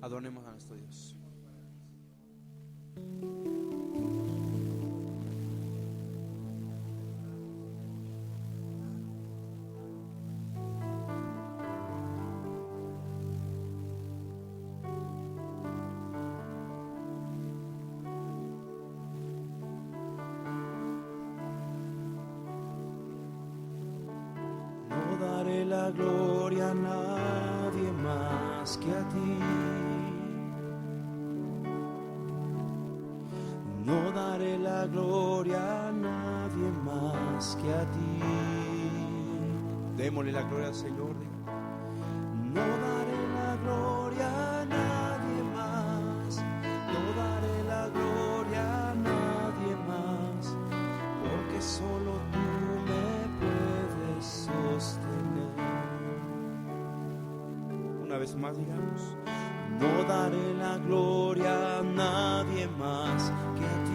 Adoremos a nuestro Dios. No daré la gloria a nadie más que a ti. No daré la gloria a nadie más que a ti. Démosle la gloria al Señor. No daré la gloria a nadie más. No daré la gloria a nadie más. Porque solo tú me puedes sostener. Una vez más digamos: No daré la gloria a nadie más que a ti.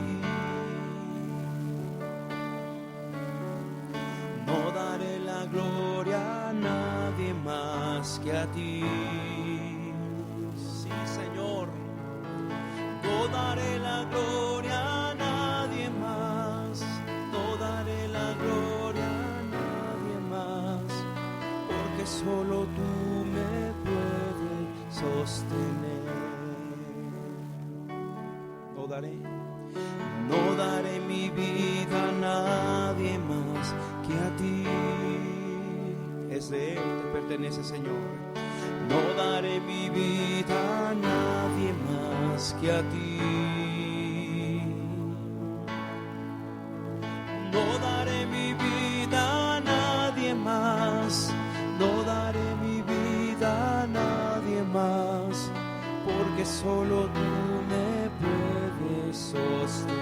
No daré la gloria a nadie más que a ti. Sí, Señor. No daré la gloria a nadie más. No daré la gloria a nadie más. Porque solo tú me puedes sostener. no daré. No daré mi vida a nadie más que a ti. Es de Él, te pertenece, Señor. No daré mi vida a nadie más que a ti. No daré mi vida a nadie más. No daré mi vida a nadie más. Porque solo tú me puedes sostener.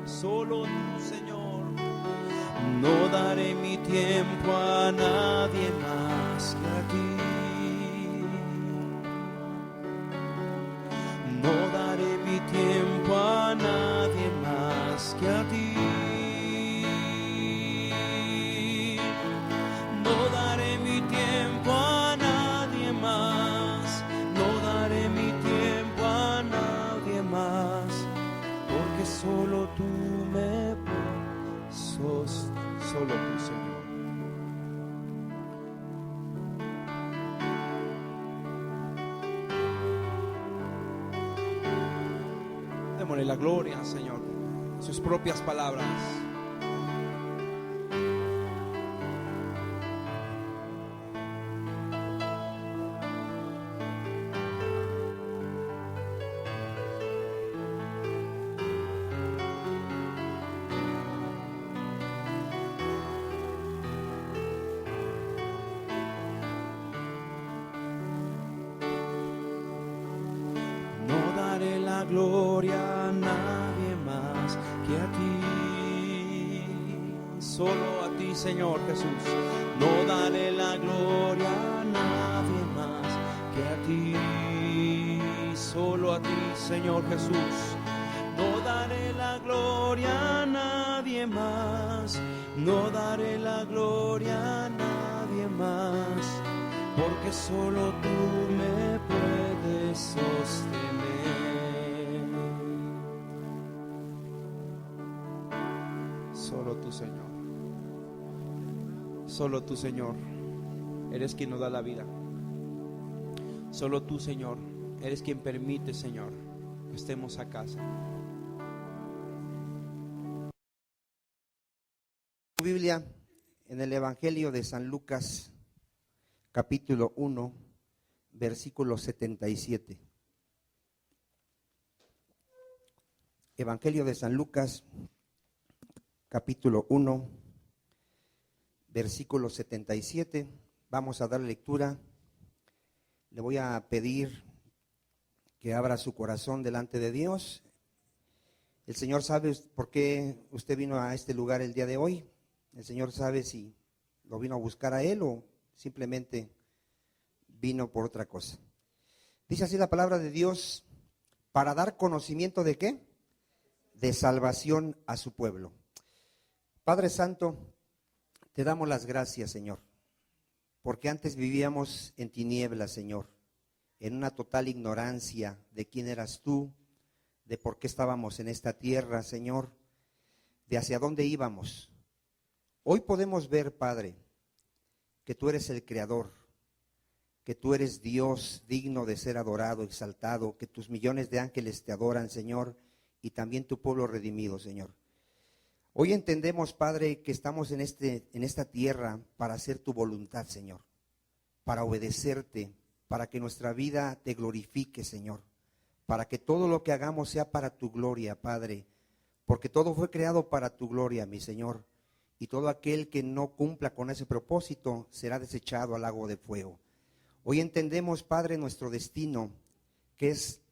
Solo tú, Señor. No daré mi tiempo a nadie más que a ti. No daré mi tiempo a nadie más que a ti. No daré mi tiempo a nadie más. No daré mi tiempo a nadie más. Porque solo tú me puedes sostener. Solo tú, Señor. Démosle la gloria al Señor. Sus propias palabras. No daré la gloria a nadie más que a ti. Solo a ti, Señor Jesús. No daré la gloria a nadie más que a ti. Solo a ti, Señor Jesús. No daré la gloria a nadie más. No daré la gloria a nadie más. Porque solo tú me puedes sostener. Solo tú, Señor. Solo tú, Señor. Eres quien nos da la vida. Solo tú, Señor. Eres quien permite, Señor, que estemos acá, Señor. Biblia en el Evangelio de San Lucas, capítulo 1, versículo 77. Evangelio de San Lucas, capítulo 1, versículo 77. Vamos a dar lectura. Le voy a pedir que abra su corazón delante de Dios. El Señor sabe por qué usted vino a este lugar el día de hoy. El Señor sabe si lo vino a buscar a Él o simplemente vino por otra cosa. Dice así la palabra de Dios: para dar conocimiento ¿de qué? De salvación a su pueblo. Padre Santo, te damos las gracias, Señor, porque antes vivíamos en tinieblas, Señor, en una total ignorancia de quién eras tú, de por qué estábamos en esta tierra, Señor, de hacia dónde íbamos. Hoy podemos ver, Padre, que tú eres el Creador, que tú eres Dios digno de ser adorado, exaltado, que tus millones de ángeles te adoran, Señor, y también tu pueblo redimido, Señor. Hoy entendemos, Padre, que estamos en esta tierra para hacer tu voluntad, Señor, para obedecerte, para que nuestra vida te glorifique, Señor, para que todo lo que hagamos sea para tu gloria, Padre, porque todo fue creado para tu gloria, mi Señor, y todo aquel que no cumpla con ese propósito será desechado al lago de fuego. Hoy entendemos, Padre, nuestro destino, que es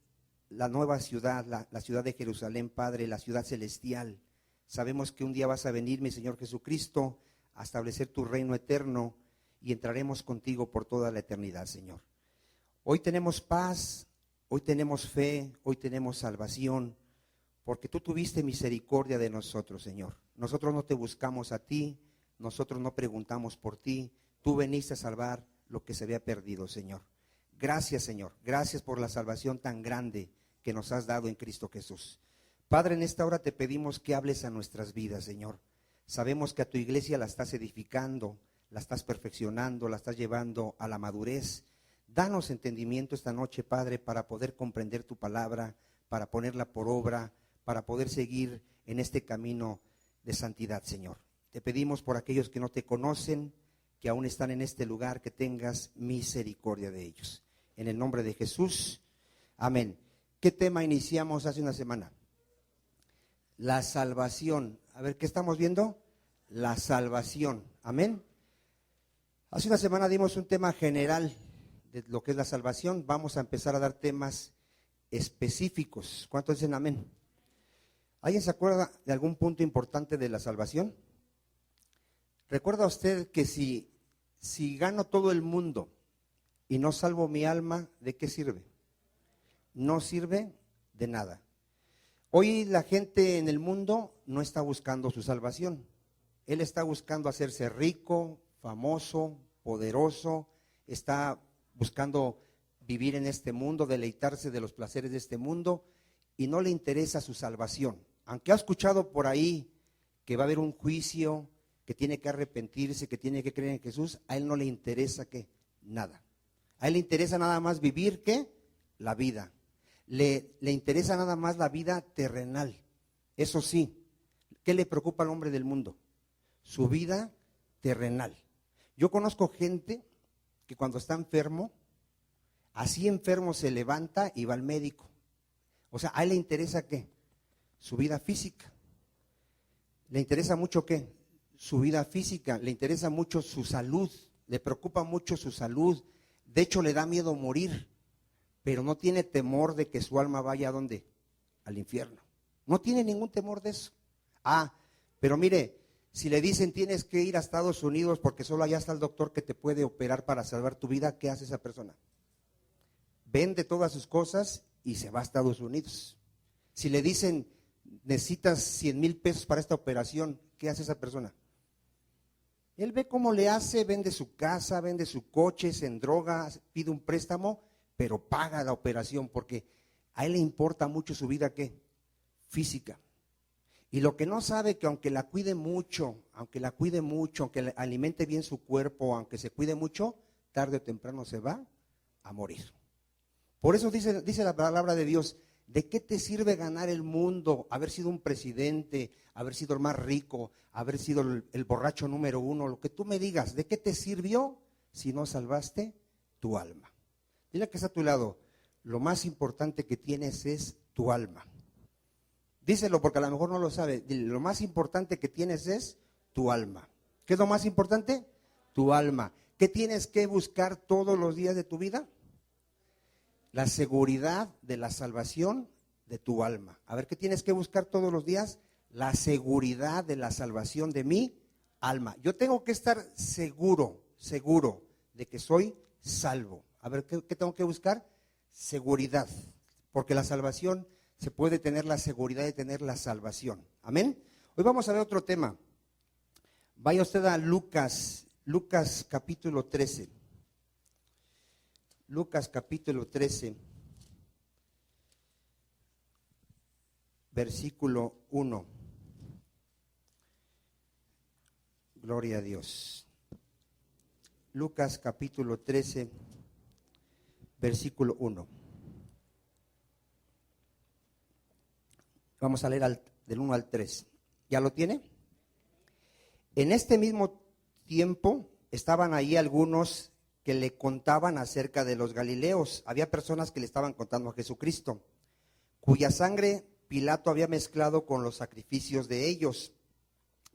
la nueva ciudad, la ciudad de Jerusalén, Padre, la ciudad celestial. Sabemos que un día vas a venir, mi Señor Jesucristo, a establecer tu reino eterno y entraremos contigo por toda la eternidad, Señor. Hoy tenemos paz, hoy tenemos fe, hoy tenemos salvación, porque tú tuviste misericordia de nosotros, Señor. Nosotros no te buscamos a ti, nosotros no preguntamos por ti, tú veniste a salvar lo que se había perdido, Señor. Gracias, Señor, gracias por la salvación tan grande que nos has dado en Cristo Jesús. Padre, en esta hora te pedimos que hables a nuestras vidas, Señor. Sabemos que a tu iglesia la estás edificando, la estás perfeccionando, la estás llevando a la madurez. Danos entendimiento esta noche, Padre, para poder comprender tu palabra, para ponerla por obra, para poder seguir en este camino de santidad, Señor. Te pedimos por aquellos que no te conocen, que aún están en este lugar, que tengas misericordia de ellos. En el nombre de Jesús, amén. ¿Qué tema iniciamos hace una semana? La salvación. A ver, ¿qué estamos viendo? La salvación. Amén. Hace una semana dimos un tema general de lo que es la salvación. Vamos a empezar a dar temas específicos. ¿Cuántos dicen amén? ¿Alguien se acuerda de algún punto importante de la salvación? ¿Recuerda usted que si gano todo el mundo y no salvo mi alma, ¿de qué sirve? No sirve de nada. Hoy la gente en el mundo no está buscando su salvación. Él está buscando hacerse rico, famoso, poderoso, está buscando vivir en este mundo, deleitarse de los placeres de este mundo y no le interesa su salvación. Aunque ha escuchado por ahí que va a haber un juicio, que tiene que arrepentirse, que tiene que creer en Jesús, a él no le interesa ¿qué? Nada. A él le interesa nada más vivir ¿qué? La vida. Le interesa nada más la vida terrenal. Eso sí, ¿qué le preocupa al hombre del mundo? Su vida terrenal. Yo conozco gente que cuando está enfermo, así enfermo se levanta y va al médico. O sea, a él le interesa ¿qué? Su vida física. ¿Le interesa mucho qué? Su vida física. Le interesa mucho su salud. Le preocupa mucho su salud. De hecho, le da miedo morir. Pero no tiene temor de que su alma vaya ¿a dónde? Al infierno. No tiene ningún temor de eso. Pero mire, si le dicen tienes que ir a Estados Unidos porque solo allá está el doctor que te puede operar para salvar tu vida, ¿qué hace esa persona? Vende todas sus cosas y se va a Estados Unidos. Si le dicen necesitas 100,000 pesos para esta operación, ¿qué hace esa persona? Él ve cómo le hace, vende su casa, vende su coche, se endroga, pide un préstamo, pero paga la operación porque a él le importa mucho su vida ¿qué? Física. Y lo que no sabe que aunque la cuide mucho, aunque le alimente bien su cuerpo, aunque se cuide mucho, tarde o temprano se va a morir. Por eso dice la palabra de Dios, ¿de qué te sirve ganar el mundo, haber sido un presidente, haber sido el más rico, haber sido el borracho número 1, lo que tú me digas, ¿de qué te sirvió si no salvaste tu alma? Dile que está a tu lado, lo más importante que tienes es tu alma. Díselo porque a lo mejor no lo sabe. Dile, lo más importante que tienes es tu alma. ¿Qué es lo más importante? Tu alma. ¿Qué tienes que buscar todos los días de tu vida? La seguridad de la salvación de tu alma. A ver, ¿qué tienes que buscar todos los días? La seguridad de la salvación de mi alma. Yo tengo que estar seguro de que soy salvo. A ver, ¿qué tengo que buscar? Seguridad. Porque la salvación, se puede tener la seguridad de tener la salvación. Amén. Hoy vamos a ver otro tema. Vaya usted a Lucas capítulo 13. Lucas capítulo 13, versículo 1. Gloria a Dios. Lucas capítulo 13, versículo 1. Vamos a leer del 1 al 3. ¿Ya lo tiene? En este mismo tiempo estaban ahí algunos que le contaban acerca de los galileos. Había personas que le estaban contando a Jesucristo, cuya sangre Pilato había mezclado con los sacrificios de ellos.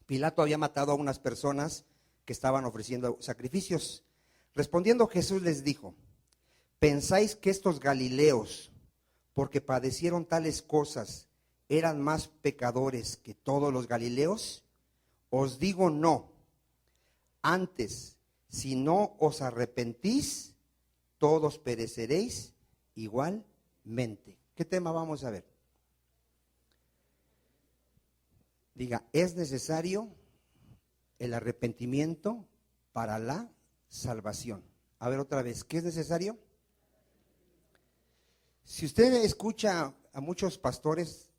Pilato había matado a unas personas que estaban ofreciendo sacrificios. Respondiendo Jesús les dijo: ¿pensáis que estos galileos, porque padecieron tales cosas, eran más pecadores que todos los galileos? Os digo no. Antes, si no os arrepentís, todos pereceréis igualmente. ¿Qué tema vamos a ver? Diga, es necesario el arrepentimiento para la salvación. A ver otra vez, ¿qué es necesario? Si usted escucha a muchos pastores,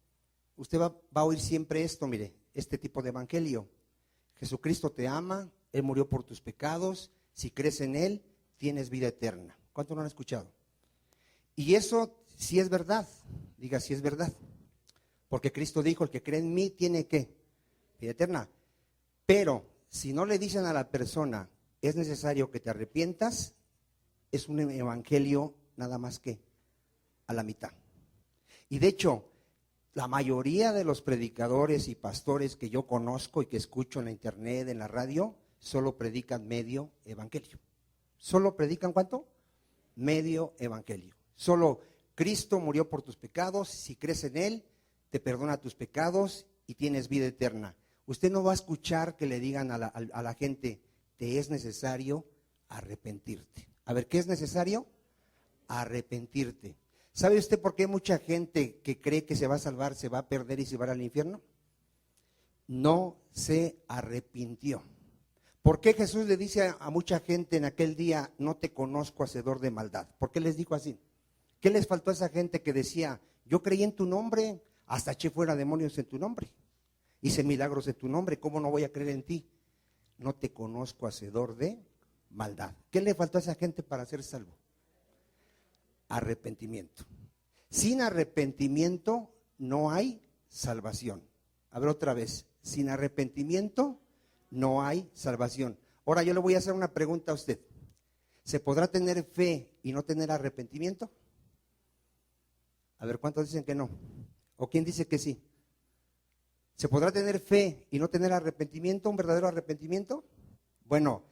usted va a oír siempre esto, mire, este tipo de evangelio. Jesucristo te ama, Él murió por tus pecados, si crees en Él, tienes vida eterna. ¿Cuánto no han escuchado? Y eso sí es verdad, diga sí es verdad. Porque Cristo dijo, el que cree en mí tiene ¿qué? Vida eterna. Pero si no le dicen a la persona, es necesario que te arrepientas, es un evangelio nada más que a la mitad. Y de hecho, la mayoría de los predicadores y pastores que yo conozco y que escucho en la internet, en la radio, solo predican medio evangelio. ¿Solo predican cuánto? Medio evangelio. Solo Cristo murió por tus pecados, si crees en Él, te perdona tus pecados y tienes vida eterna. Usted no va a escuchar que le digan a la gente, te es necesario arrepentirte. A ver, ¿qué es necesario? Arrepentirte. ¿Sabe usted por qué mucha gente que cree que se va a salvar se va a perder y se va al infierno? No se arrepintió. ¿Por qué Jesús le dice a mucha gente en aquel día, no te conozco, hacedor de maldad? ¿Por qué les dijo así? ¿Qué les faltó a esa gente que decía, yo creí en tu nombre, hasta eché fuera demonios en tu nombre, hice milagros en tu nombre, ¿cómo no voy a creer en ti? No te conozco, hacedor de maldad. ¿Qué le faltó a esa gente para ser salvo? Arrepentimiento. Sin arrepentimiento no hay salvación. A ver otra vez, sin arrepentimiento no hay salvación. Ahora yo le voy a hacer una pregunta a usted. ¿Se podrá tener fe y no tener arrepentimiento? A ver, ¿cuántos dicen que no? ¿O quién dice que sí? ¿Se podrá tener fe y no tener arrepentimiento, un verdadero arrepentimiento? Bueno,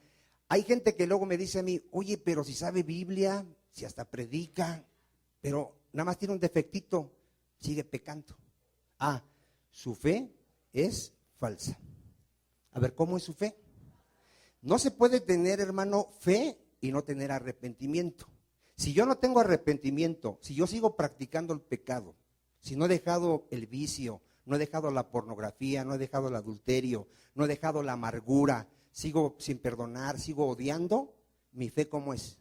hay gente que luego me dice a mí, oye, pero si sabe Biblia, si hasta predica, pero nada más tiene un defectito, sigue pecando. Ah, su fe es falsa. A ver, ¿cómo es su fe? No se puede tener, hermano, fe y no tener arrepentimiento. Si yo no tengo arrepentimiento, si yo sigo practicando el pecado, si no he dejado el vicio, no he dejado la pornografía, no he dejado el adulterio, no he dejado la amargura, sigo sin perdonar, sigo odiando, mi fe ¿cómo es?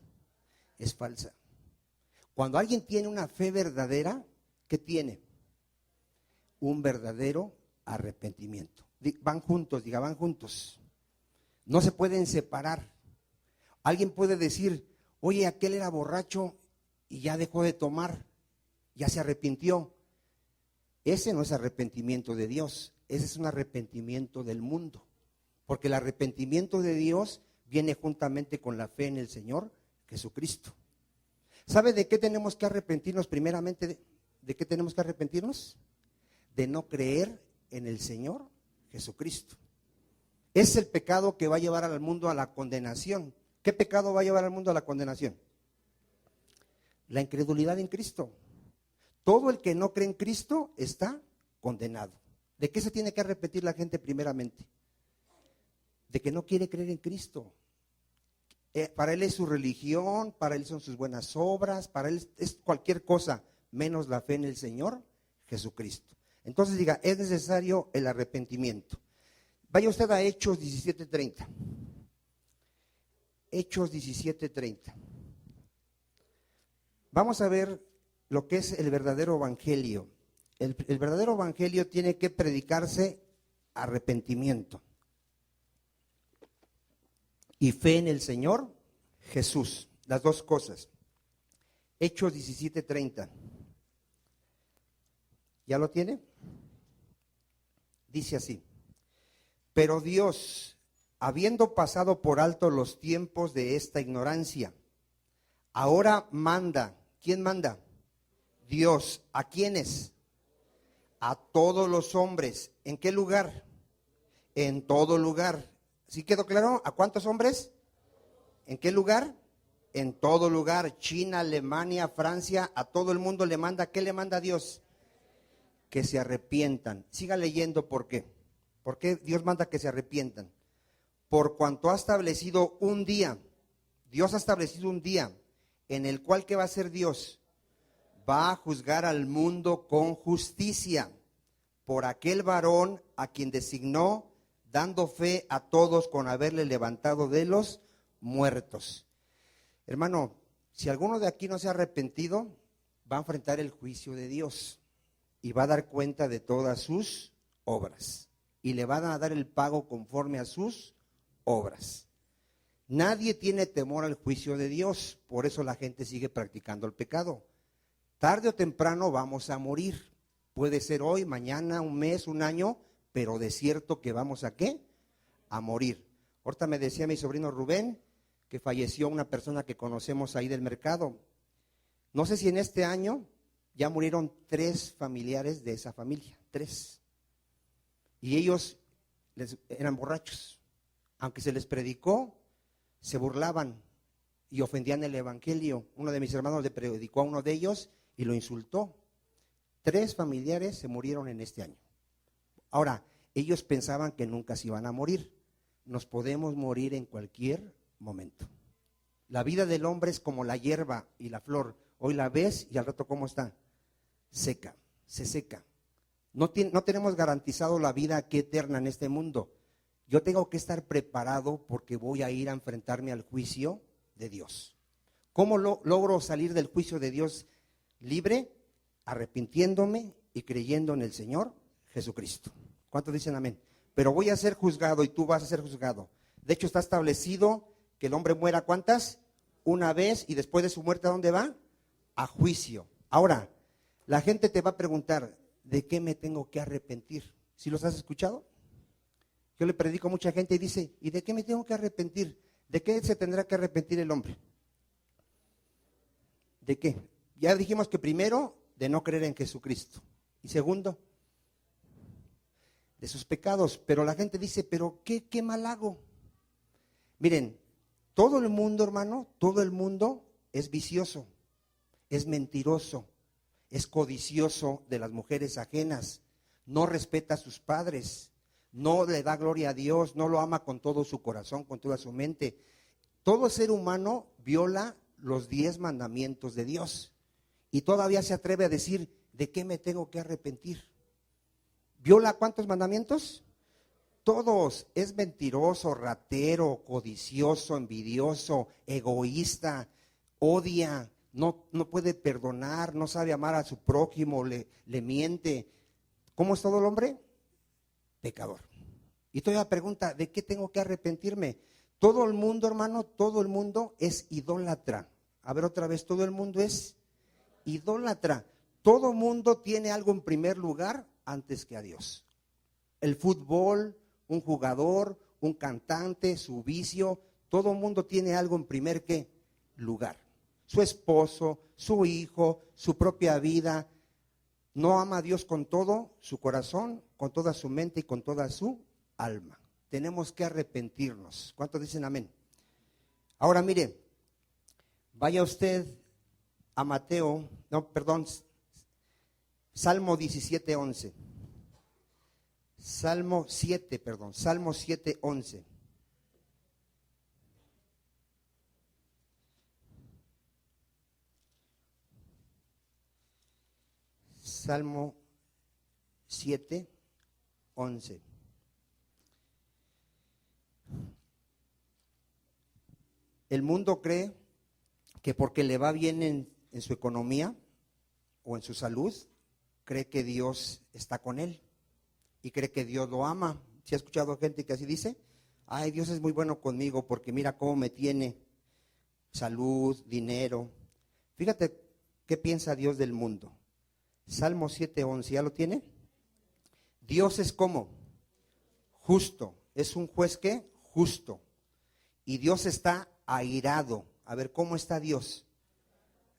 Es falsa. Cuando alguien tiene una fe verdadera, ¿qué tiene? Un verdadero arrepentimiento. Van juntos, diga, van juntos. No se pueden separar. Alguien puede decir, oye, aquel era borracho y ya dejó de tomar, ya se arrepintió. Ese no es arrepentimiento de Dios, ese es un arrepentimiento del mundo. Porque el arrepentimiento de Dios viene juntamente con la fe en el Señor Jesucristo. ¿Sabe de qué tenemos que arrepentirnos primeramente? ¿De qué tenemos que arrepentirnos? De no creer en el Señor Jesucristo. Es el pecado que va a llevar al mundo a la condenación. ¿Qué pecado va a llevar al mundo a la condenación? La incredulidad en Cristo. Todo el que no cree en Cristo está condenado. ¿De qué se tiene que arrepentir la gente primeramente? De que no quiere creer en Cristo. Para él es su religión, para él son sus buenas obras, para él es cualquier cosa, menos la fe en el Señor Jesucristo. Entonces diga, es necesario el arrepentimiento. Vaya usted a Hechos 17:30. Hechos 17:30. Vamos a ver lo que es el verdadero evangelio. El verdadero evangelio tiene que predicarse arrepentimiento y fe en el Señor Jesús. Las dos cosas. Hechos 17:30. ¿Ya lo tiene? Dice así: pero Dios, habiendo pasado por alto los tiempos de esta ignorancia, ahora manda. ¿Quién manda? Dios. ¿A quiénes? A todos los hombres. ¿En qué lugar? En todo lugar. ¿Sí quedó claro? ¿A cuántos hombres? ¿En qué lugar? En todo lugar. China, Alemania, Francia, a todo el mundo le manda. ¿Qué le manda Dios? Que se arrepientan. Siga leyendo por qué. ¿Por qué Dios manda que se arrepientan? Por cuanto ha establecido un día. Dios ha establecido un día en el cual, ¿qué va a hacer Dios? Va a juzgar al mundo con justicia por aquel varón a quien designó, dando fe a todos con haberle levantado de los muertos. Hermano, si alguno de aquí no se ha arrepentido, va a enfrentar el juicio de Dios y va a dar cuenta de todas sus obras y le van a dar el pago conforme a sus obras. Nadie tiene temor al juicio de Dios, por eso la gente sigue practicando el pecado. Tarde o temprano vamos a morir. Puede ser hoy, mañana, un mes, un año, pero de cierto que vamos a ¿qué? A morir. Ahorita me decía mi sobrino Rubén que falleció una persona que conocemos ahí del mercado. No sé si en este año ya murieron 3 familiares de esa familia, 3. Y ellos eran borrachos. Aunque se les predicó, se burlaban y ofendían el evangelio. Uno de mis hermanos le predicó a uno de ellos y lo insultó. 3 familiares se murieron en este año. Ahora, ellos pensaban que nunca se iban a morir. Nos podemos morir en cualquier momento. La vida del hombre es como la hierba y la flor. Hoy la ves y al rato ¿cómo está? Seca, se seca. No tenemos garantizado la vida aquí eterna en este mundo. Yo tengo que estar preparado porque voy a ir a enfrentarme al juicio de Dios. ¿Cómo logro salir del juicio de Dios libre? Arrepintiéndome y creyendo en el Señor Jesucristo. ¿Cuántos dicen amén? Pero voy a ser juzgado y tú vas a ser juzgado. De hecho está establecido que el hombre muera ¿cuántas? Una vez, y después de su muerte ¿a dónde va? A juicio. Ahora, la gente te va a preguntar, ¿de qué me tengo que arrepentir? ¿Sí los has escuchado? Yo le predico a mucha gente y dice, ¿y de qué me tengo que arrepentir? ¿De qué se tendrá que arrepentir el hombre? ¿De qué? Ya dijimos que primero, de no creer en Jesucristo. Y segundo, de sus pecados. Pero la gente dice, ¿pero qué mal hago? Miren, todo el mundo, hermano, todo el mundo es vicioso, es mentiroso, es codicioso de las mujeres ajenas, no respeta a sus padres, no le da gloria a Dios, no lo ama con todo su corazón, con toda su mente. Todo ser humano viola los 10 mandamientos de Dios y todavía se atreve a decir, ¿de qué me tengo que arrepentir? ¿Viola cuántos mandamientos? Todos. Es mentiroso, ratero, codicioso, envidioso, egoísta, odia, no puede perdonar, no sabe amar a su prójimo, le miente. ¿Cómo es todo el hombre? Pecador. Y todavía pregunta, ¿de qué tengo que arrepentirme? Todo el mundo, hermano, todo el mundo es idólatra. A ver otra vez, todo el mundo es idólatra. Todo el mundo tiene algo en primer lugar antes que a Dios. El fútbol, un jugador, un cantante, su vicio, todo el mundo tiene algo en primer ¿qué? Lugar. Su esposo, su hijo, su propia vida. No ama a Dios con todo su corazón, con toda su mente y con toda su alma. Tenemos que arrepentirnos. ¿Cuántos dicen amén? Ahora mire, vaya usted a Salmo 17:11. Salmo 7:11. Salmo 7:11. El mundo cree que porque le va bien en su economía o en su salud, cree que Dios está con él y cree que Dios lo ama. ¿Sí ha escuchado gente que así dice? Ay, Dios es muy bueno conmigo porque mira cómo me tiene, salud, dinero. Fíjate qué piensa Dios del mundo. Salmo 7:11, ¿ya lo tiene? Dios es como justo, es un juez que justo. Y Dios está airado. A ver, ¿cómo está Dios?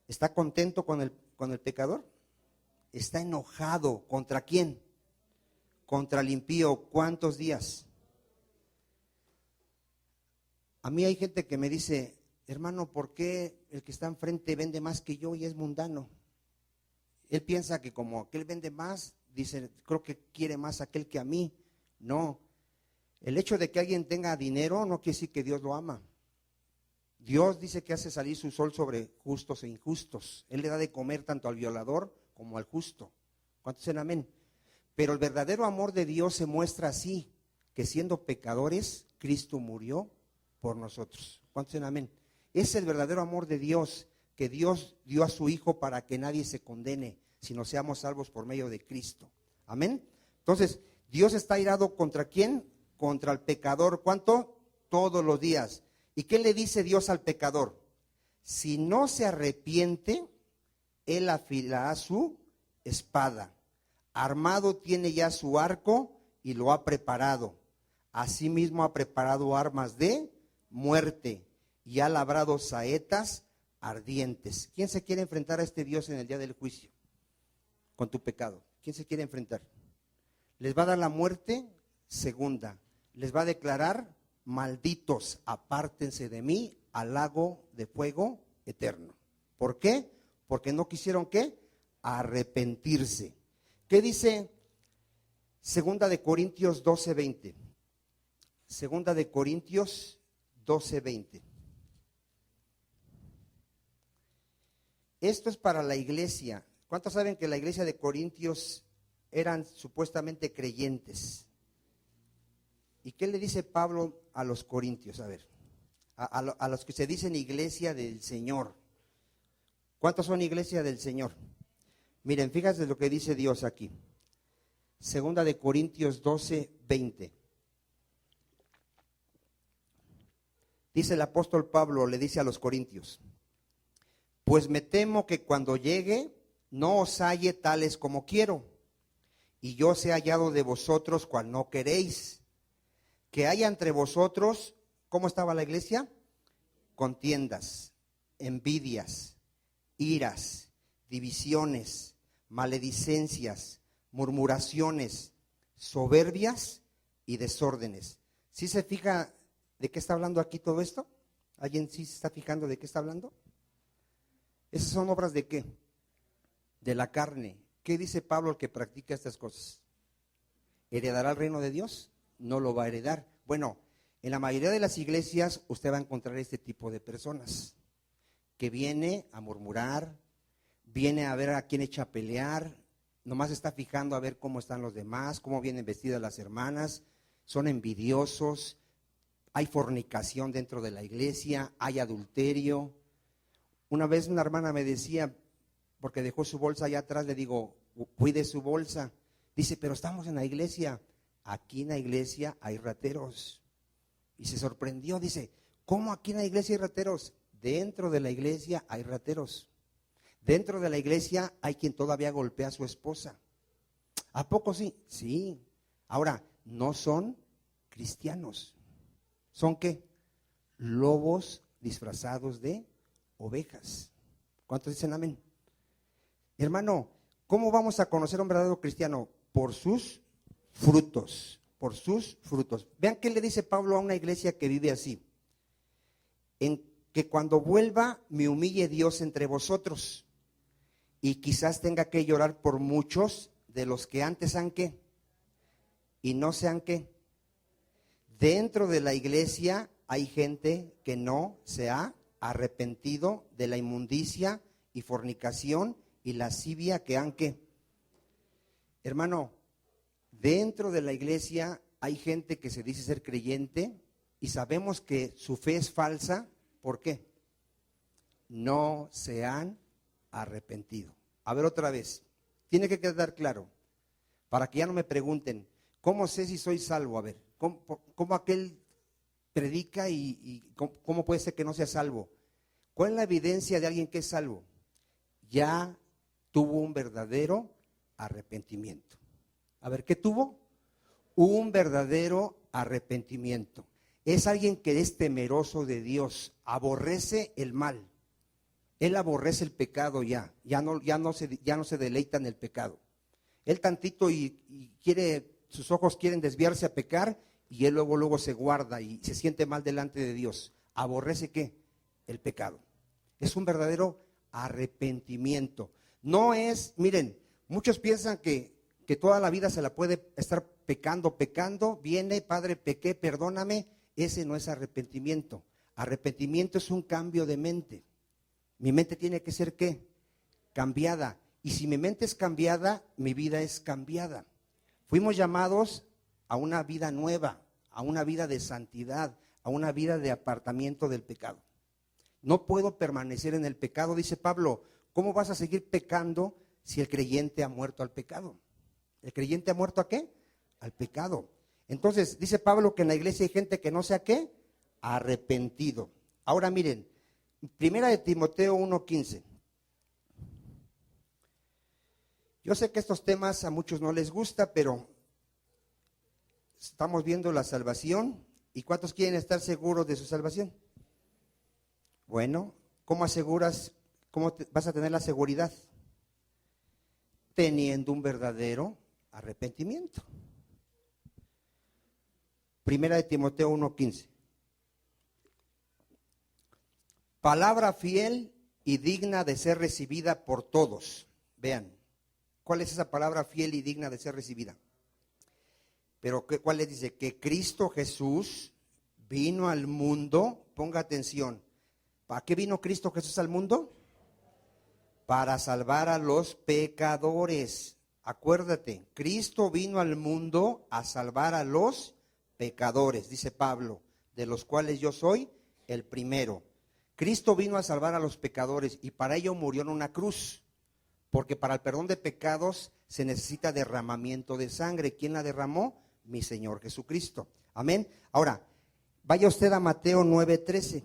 ¿Está contento con el pecador? ¿Está enojado? ¿Contra quién? Contra el impío. ¿Cuántos días? A mí hay gente que me dice, hermano, ¿por qué el que está enfrente vende más que yo y es mundano? Él piensa que como aquel vende más, dice, creo que quiere más aquel que a mí. No, el hecho de que alguien tenga dinero no quiere decir que Dios lo ama. Dios dice que hace salir su sol sobre justos e injustos. Él le da de comer tanto al violador como al justo. ¿Cuántos dicen amén? Pero el verdadero amor de Dios se muestra así, que siendo pecadores, Cristo murió por nosotros. ¿Cuántos dicen amén? Es el verdadero amor de Dios, que Dios dio a su Hijo para que nadie se condene, sino seamos salvos por medio de Cristo. Amén. Entonces, Dios está airado ¿contra quién? Contra el pecador. ¿Cuánto? Todos los días. ¿Y qué le dice Dios al pecador? Si no se arrepiente, Él afilará su espada. Armado tiene ya su arco y lo ha preparado. Asimismo ha preparado armas de muerte y ha labrado saetas ardientes. ¿Quién se quiere enfrentar a este Dios en el día del juicio? Con tu pecado. ¿Quién se quiere enfrentar? Les va a dar la muerte segunda. Les va a declarar: malditos, apártense de mí al lago de fuego eterno. ¿Por qué? Porque no quisieron ¿qué? Arrepentirse. ¿Qué dice Segunda de Corintios 12:20? Segunda de Corintios 12:20. Esto es para la iglesia. ¿Cuántos saben que la iglesia de Corintios eran supuestamente creyentes? ¿Y qué le dice Pablo a los corintios? A ver, a los que se dicen iglesia del Señor. ¿Cuántos son iglesia del Señor? Miren, fíjense lo que dice Dios aquí. Segunda de Corintios 12:20. Dice el apóstol Pablo, le dice a los corintios: pues me temo que cuando llegue no os halle tales como quiero, y yo sea hallado de vosotros cual no queréis. Que haya entre vosotros, ¿cómo estaba la iglesia? Contiendas, envidias, iras, divisiones, maledicencias, murmuraciones, soberbias y desórdenes. ¿Sí se fija de qué está hablando aquí todo esto? ¿Alguien sí se está fijando de qué está hablando? ¿Esas son obras de qué? De la carne. ¿Qué dice Pablo el que practica estas cosas? ¿Heredará el reino de Dios? No lo va a heredar. Bueno, en la mayoría de las iglesias usted va a encontrar este tipo de personas que viene a murmurar, viene a ver a quién echa a pelear, nomás está fijando a ver cómo están los demás, cómo vienen vestidas las hermanas, son envidiosos, hay fornicación dentro de la iglesia, hay adulterio. Una vez una hermana me decía, porque dejó su bolsa allá atrás, le digo, cuide su bolsa. Dice, pero estamos en la iglesia. Aquí en la iglesia hay rateros. Y se sorprendió, dice, ¿cómo aquí en la iglesia hay rateros? Dentro de la iglesia hay rateros. Dentro de la iglesia hay quien todavía golpea a su esposa. ¿A poco sí? Sí. Ahora, no son cristianos. ¿Son qué? Lobos disfrazados de ovejas. ¿Cuántos dicen amén? Hermano, ¿cómo vamos a conocer a un verdadero cristiano? Por sus frutos, por sus frutos. Vean qué le dice Pablo a una iglesia que vive así: en que cuando vuelva me humille Dios entre vosotros, y quizás tenga que llorar por muchos de los que antes han ¿qué? Y no sean ¿qué? Dentro de la iglesia hay gente que no se ha arrepentido de la inmundicia y fornicación y lascivia que han ¿qué? Hermano, dentro de la iglesia hay gente que se dice ser creyente y sabemos que su fe es falsa. ¿Por qué? No se han arrepentido. A ver otra vez, tiene que quedar claro, para que ya no me pregunten, ¿cómo sé si soy salvo? A ver, ¿cómo aquel predica y cómo puede ser que no sea salvo? ¿Cuál es la evidencia de alguien que es salvo? Ya tuvo un verdadero arrepentimiento. A ver, ¿qué tuvo? Un verdadero arrepentimiento. Es alguien que es temeroso de Dios, aborrece el mal. Él aborrece el pecado ya no se deleita en el pecado. Él tantito y sus ojos quieren desviarse a pecar y él luego se guarda y se siente mal delante de Dios. ¿Aborrece qué? El pecado. Es un verdadero arrepentimiento. No es, miren, muchos piensan que toda la vida se la puede estar pecando, viene, Padre, pequé, perdóname. Ese no es arrepentimiento. Arrepentimiento es un cambio de mente. Mi mente tiene que ser ¿qué? Cambiada. Y si mi mente es cambiada, mi vida es cambiada. Fuimos llamados a una vida nueva, a una vida de santidad, a una vida de apartamiento del pecado. No puedo permanecer en el pecado, dice Pablo. ¿Cómo vas a seguir pecando si el creyente ha muerto al pecado? ¿El creyente ha muerto a qué? Al pecado. Entonces, dice Pablo que en la iglesia hay gente que no sea ¿qué? Arrepentido. Ahora miren, Primera de Timoteo 1:15. Yo sé que estos temas a muchos no les gusta, pero estamos viendo la salvación. ¿Y cuántos quieren estar seguros de su salvación? Bueno, ¿cómo aseguras, vas a tener la seguridad? Teniendo un verdadero arrepentimiento. Primera de Timoteo 1:15. Palabra fiel y digna de ser recibida por todos. Vean, ¿cuál es esa palabra fiel y digna de ser recibida? Pero ¿cuál les dice? Que Cristo Jesús vino al mundo, ponga atención. ¿Para qué vino Cristo Jesús al mundo? Para salvar a los pecadores. Acuérdate, Cristo vino al mundo a salvar a los pecadores, dice Pablo, de los cuales yo soy el primero. Cristo vino a salvar a los pecadores y para ello murió en una cruz, porque para el perdón de pecados se necesita derramamiento de sangre. ¿Quién la derramó? Mi Señor Jesucristo. Amén. Ahora, vaya usted a Mateo 9:13.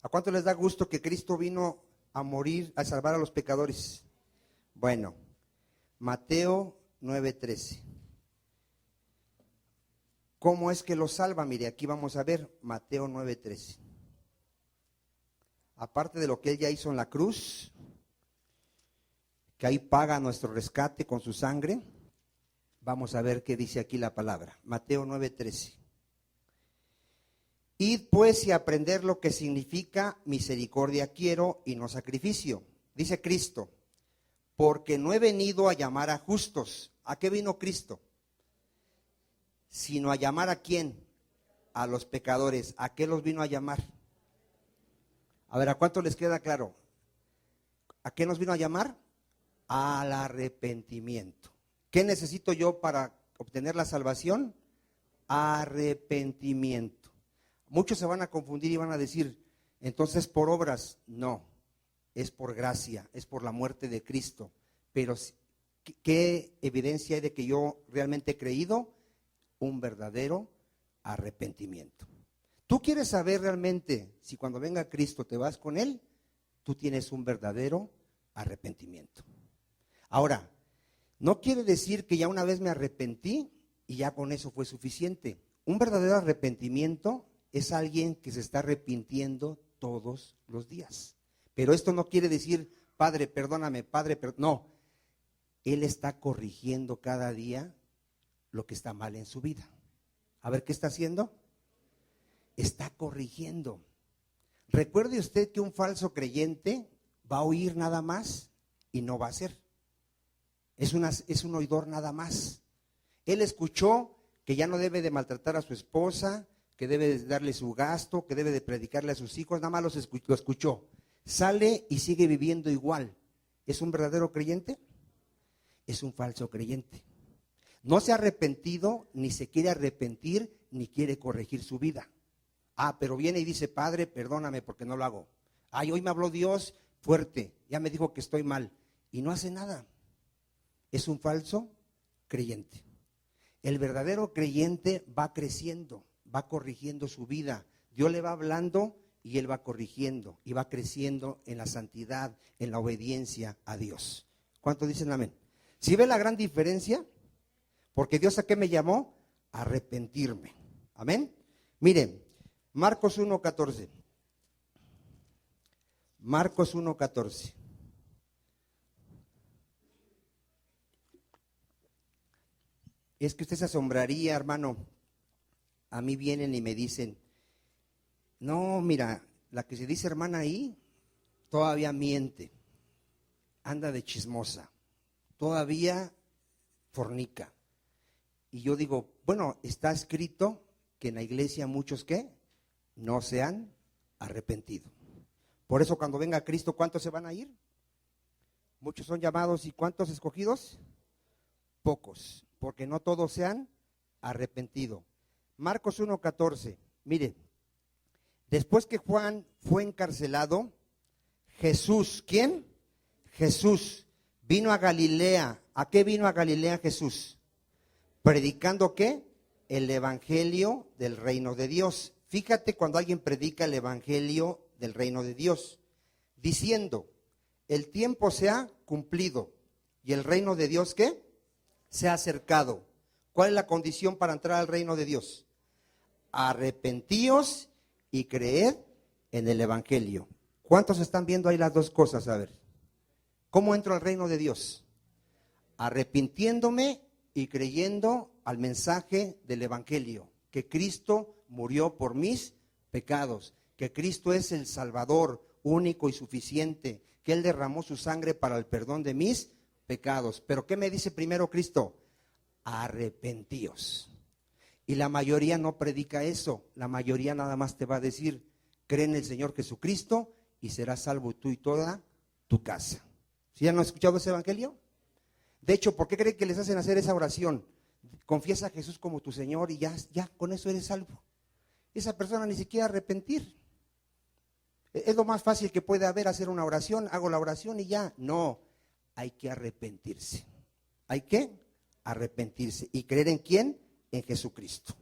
¿A cuánto les da gusto que Cristo vino a morir, a salvar a los pecadores? Bueno, Mateo 9:13. ¿Cómo es que lo salva? Mire, aquí vamos a ver Mateo 9:13. Aparte de lo que Él ya hizo en la cruz, que ahí paga nuestro rescate con su sangre, vamos a ver qué dice aquí la palabra. Mateo 9:13. Id pues y aprender lo que significa misericordia quiero y no sacrificio. Dice Cristo, porque no he venido a llamar a justos. ¿A qué vino Cristo? Sino a llamar ¿a quién? A los pecadores. ¿A qué los vino a llamar? A ver, ¿a cuánto les queda claro? ¿A qué nos vino a llamar? Al arrepentimiento. ¿Qué necesito yo para obtener la salvación? Arrepentimiento. Muchos se van a confundir y van a decir, entonces por obras. No, es por gracia, es por la muerte de Cristo. Pero ¿qué evidencia hay de que yo realmente he creído? Un verdadero arrepentimiento. ¿Tú quieres saber realmente si cuando venga Cristo te vas con Él? Tú tienes un verdadero arrepentimiento. Ahora, no quiere decir que ya una vez me arrepentí y ya con eso fue suficiente. Un verdadero arrepentimiento es alguien que se está arrepintiendo todos los días. Pero esto no quiere decir, Padre, perdóname, Padre, no. Él está corrigiendo cada día lo que está mal en su vida. A ver, ¿qué está haciendo? Está corrigiendo. Recuerde usted que un falso creyente va a oír nada más y no va a hacer. Es un oidor nada más. Él escuchó que ya no debe de maltratar a su esposa, que debe de darle su gasto, que debe de predicarle a sus hijos, nada más lo escuchó. Sale y sigue viviendo igual. ¿Es un verdadero creyente? Es un falso creyente. No se ha arrepentido, ni se quiere arrepentir, ni quiere corregir su vida. Pero viene y dice, Padre, perdóname porque no lo hago. Ay, hoy me habló Dios fuerte, ya me dijo que estoy mal. Y no hace nada. Es un falso creyente. El verdadero creyente va creciendo, va corrigiendo su vida. Dios le va hablando y él va corrigiendo y va creciendo en la santidad, en la obediencia a Dios. ¿Cuántos dicen amén? ¿Sí ve la gran diferencia? Porque Dios, ¿a qué me llamó? A arrepentirme. Amén. Miren, Marcos 1:14. Marcos 1:14. Es que usted se asombraría, hermano. A mí vienen y me dicen, no, mira, la que se dice hermana ahí, todavía miente, anda de chismosa, todavía fornica. Y yo digo, bueno, está escrito que en la iglesia muchos, ¿qué? No se han arrepentido. Por eso cuando venga Cristo, ¿cuántos se van a ir? Muchos son llamados, ¿y cuántos escogidos? Pocos, porque no todos se han arrepentido. Marcos 1:14, mire, después que Juan fue encarcelado, Jesús, ¿quién? Jesús vino a Galilea. ¿A qué vino a Galilea Jesús? ¿Predicando qué? El evangelio del reino de Dios. Fíjate cuando alguien predica el evangelio del reino de Dios, diciendo, el tiempo se ha cumplido y el reino de Dios, ¿qué? Se ha acercado. ¿Cuál es la condición para entrar al reino de Dios? Arrepentíos y creed en el evangelio. ¿Cuántos están viendo ahí las dos cosas? A ver, ¿cómo entro al reino de Dios? Arrepintiéndome y creyendo al mensaje del evangelio, que Cristo murió por mis pecados, que Cristo es el Salvador único y suficiente, que Él derramó su sangre para el perdón de mis pecados. Pero ¿qué me dice primero Cristo? Arrepentíos. Y la mayoría no predica eso, la mayoría nada más te va a decir, cree en el Señor Jesucristo y serás salvo tú y toda tu casa. ¿Sí ya no han escuchado ese evangelio? De hecho, ¿por qué creen que les hacen hacer esa oración? Confiesa a Jesús como tu Señor y ya con eso eres salvo. Esa persona ni siquiera arrepentir. Es lo más fácil que puede haber, hacer una oración, hago la oración y ya. No, hay que arrepentirse. Hay que arrepentirse. ¿Y creer en quién? En Jesucristo.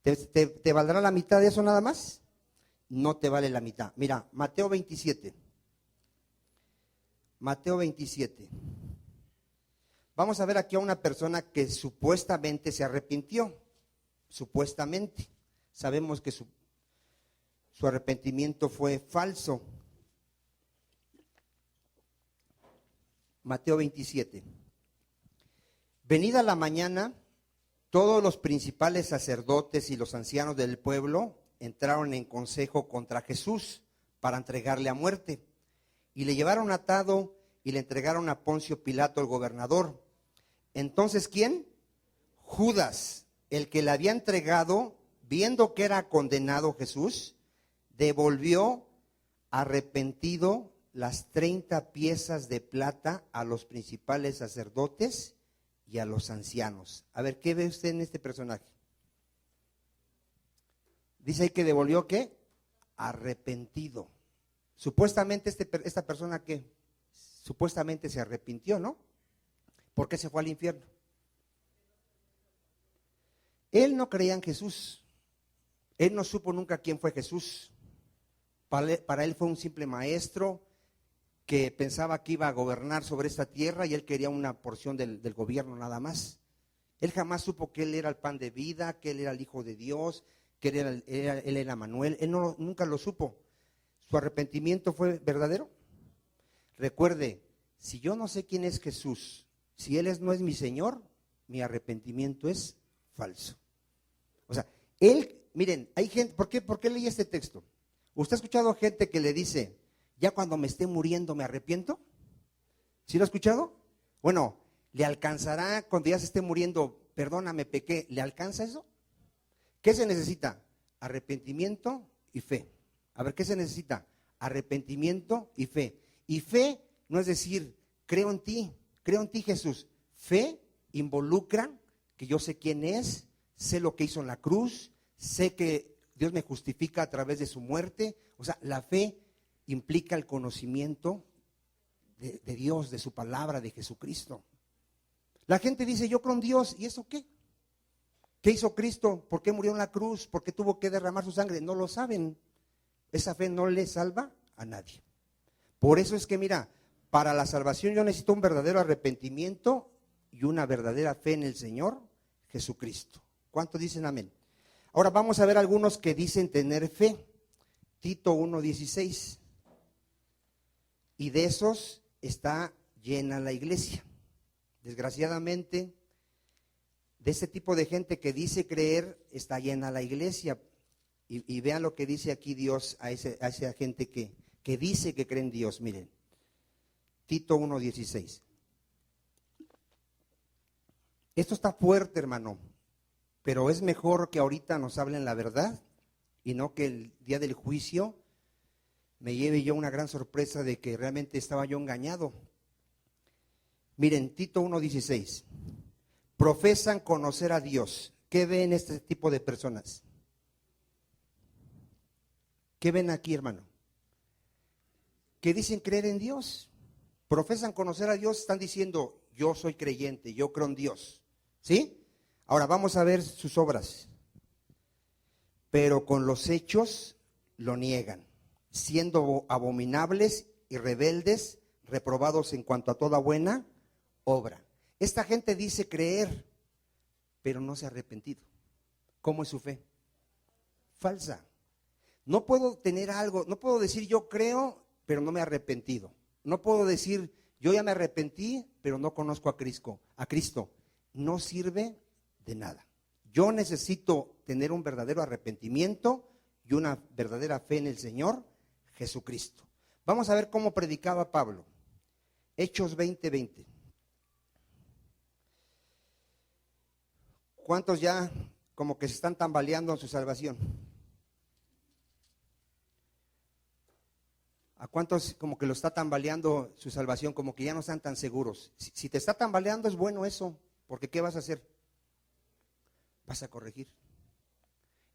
¿Te valdrá la mitad de eso nada más? No te vale la mitad. Mira, Mateo 27. Mateo 27. Vamos a ver aquí a una persona que supuestamente se arrepintió. Supuestamente. Sabemos que su arrepentimiento fue falso. Mateo 27. Venida la mañana, todos los principales sacerdotes y los ancianos del pueblo entraron en consejo contra Jesús para entregarle a muerte. Y le llevaron atado y le entregaron a Poncio Pilato, el gobernador. Entonces, ¿quién? Judas, el que le había entregado, viendo que era condenado Jesús, devolvió arrepentido las 30 piezas de plata a los principales sacerdotes y a los ancianos. A ver, ¿qué ve usted en este personaje? Dice ahí que devolvió, ¿qué? Arrepentido. Supuestamente esta persona que supuestamente se arrepintió, ¿no? ¿Por qué se fue al infierno? Él no creía en Jesús. Él no supo nunca quién fue Jesús. Para él fue un simple maestro que pensaba que iba a gobernar sobre esta tierra y él quería una porción del gobierno nada más. Él jamás supo que él era el pan de vida, que él era el Hijo de Dios, que él era Manuel. Él nunca lo supo. ¿Su arrepentimiento fue verdadero? Recuerde, si yo no sé quién es Jesús, si Él no es mi Señor, mi arrepentimiento es falso. O sea, miren, hay gente, ¿por qué leí este texto? ¿Usted ha escuchado gente que le dice, ya cuando me esté muriendo me arrepiento? ¿Sí lo ha escuchado? Bueno, ¿le alcanzará cuando ya se esté muriendo, perdóname, pequé? ¿Le alcanza eso? ¿Qué se necesita? Arrepentimiento y fe. A ver, ¿qué se necesita? Arrepentimiento y fe. Y fe no es decir, creo en ti Jesús. Fe involucra que yo sé quién es, sé lo que hizo en la cruz, sé que Dios me justifica a través de su muerte. O sea, la fe implica el conocimiento de Dios, de su palabra, de Jesucristo. La gente dice, yo creo en Dios, ¿y eso qué? ¿Qué hizo Cristo? ¿Por qué murió en la cruz? ¿Por qué tuvo que derramar su sangre? No lo saben. Esa fe no le salva a nadie. Por eso es que mira, para la salvación yo necesito un verdadero arrepentimiento y una verdadera fe en el Señor Jesucristo. ¿Cuántos dicen amén? Ahora vamos a ver algunos que dicen tener fe. Tito 1:16. Y de esos está llena la iglesia. Desgraciadamente, de ese tipo de gente que dice creer, está llena la iglesia. Y vean lo que dice aquí Dios a esa gente que dice que cree en Dios. Miren, Tito 1:16. Esto está fuerte, hermano, pero es mejor que ahorita nos hablen la verdad y no que el día del juicio me lleve yo una gran sorpresa de que realmente estaba yo engañado. Miren, Tito 1:16. Profesan conocer a Dios. ¿Qué ven este tipo de personas? ¿Qué ven aquí, hermano? Que dicen creer en Dios. Profesan conocer a Dios, están diciendo, yo soy creyente, yo creo en Dios. ¿Sí? Ahora vamos a ver sus obras. Pero con los hechos lo niegan, siendo abominables y rebeldes, reprobados en cuanto a toda buena obra. Esta gente dice creer, pero no se ha arrepentido. ¿Cómo es su fe? Falsa. No puedo tener algo, no puedo decir yo creo, pero no me he arrepentido. No puedo decir yo ya me arrepentí, pero no conozco a Cristo. No sirve de nada. Yo necesito tener un verdadero arrepentimiento y una verdadera fe en el Señor Jesucristo. Vamos a ver cómo predicaba Pablo. Hechos 20:20. ¿Cuántos ya como que se están tambaleando en su salvación? ¿A cuántos como que lo está tambaleando su salvación? Como que ya no están tan seguros. Si te está tambaleando es bueno eso, porque ¿qué vas a hacer? Vas a corregir.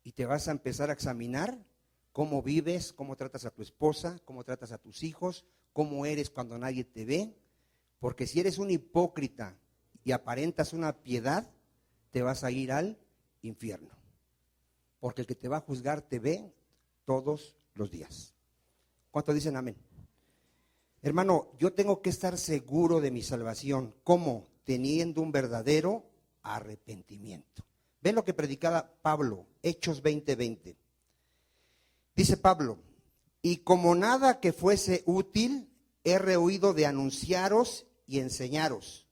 Y te vas a empezar a examinar cómo vives, cómo tratas a tu esposa, cómo tratas a tus hijos, cómo eres cuando nadie te ve. Porque si eres un hipócrita y aparentas una piedad, te vas a ir al infierno. Porque el que te va a juzgar te ve todos los días. ¿Cuántos dicen amén? Hermano, yo tengo que estar seguro de mi salvación. ¿Cómo? Teniendo un verdadero arrepentimiento. ¿Ven lo que predicaba Pablo? Hechos 20:20. Dice Pablo, y como nada que fuese útil, he rehuido de anunciaros y enseñaros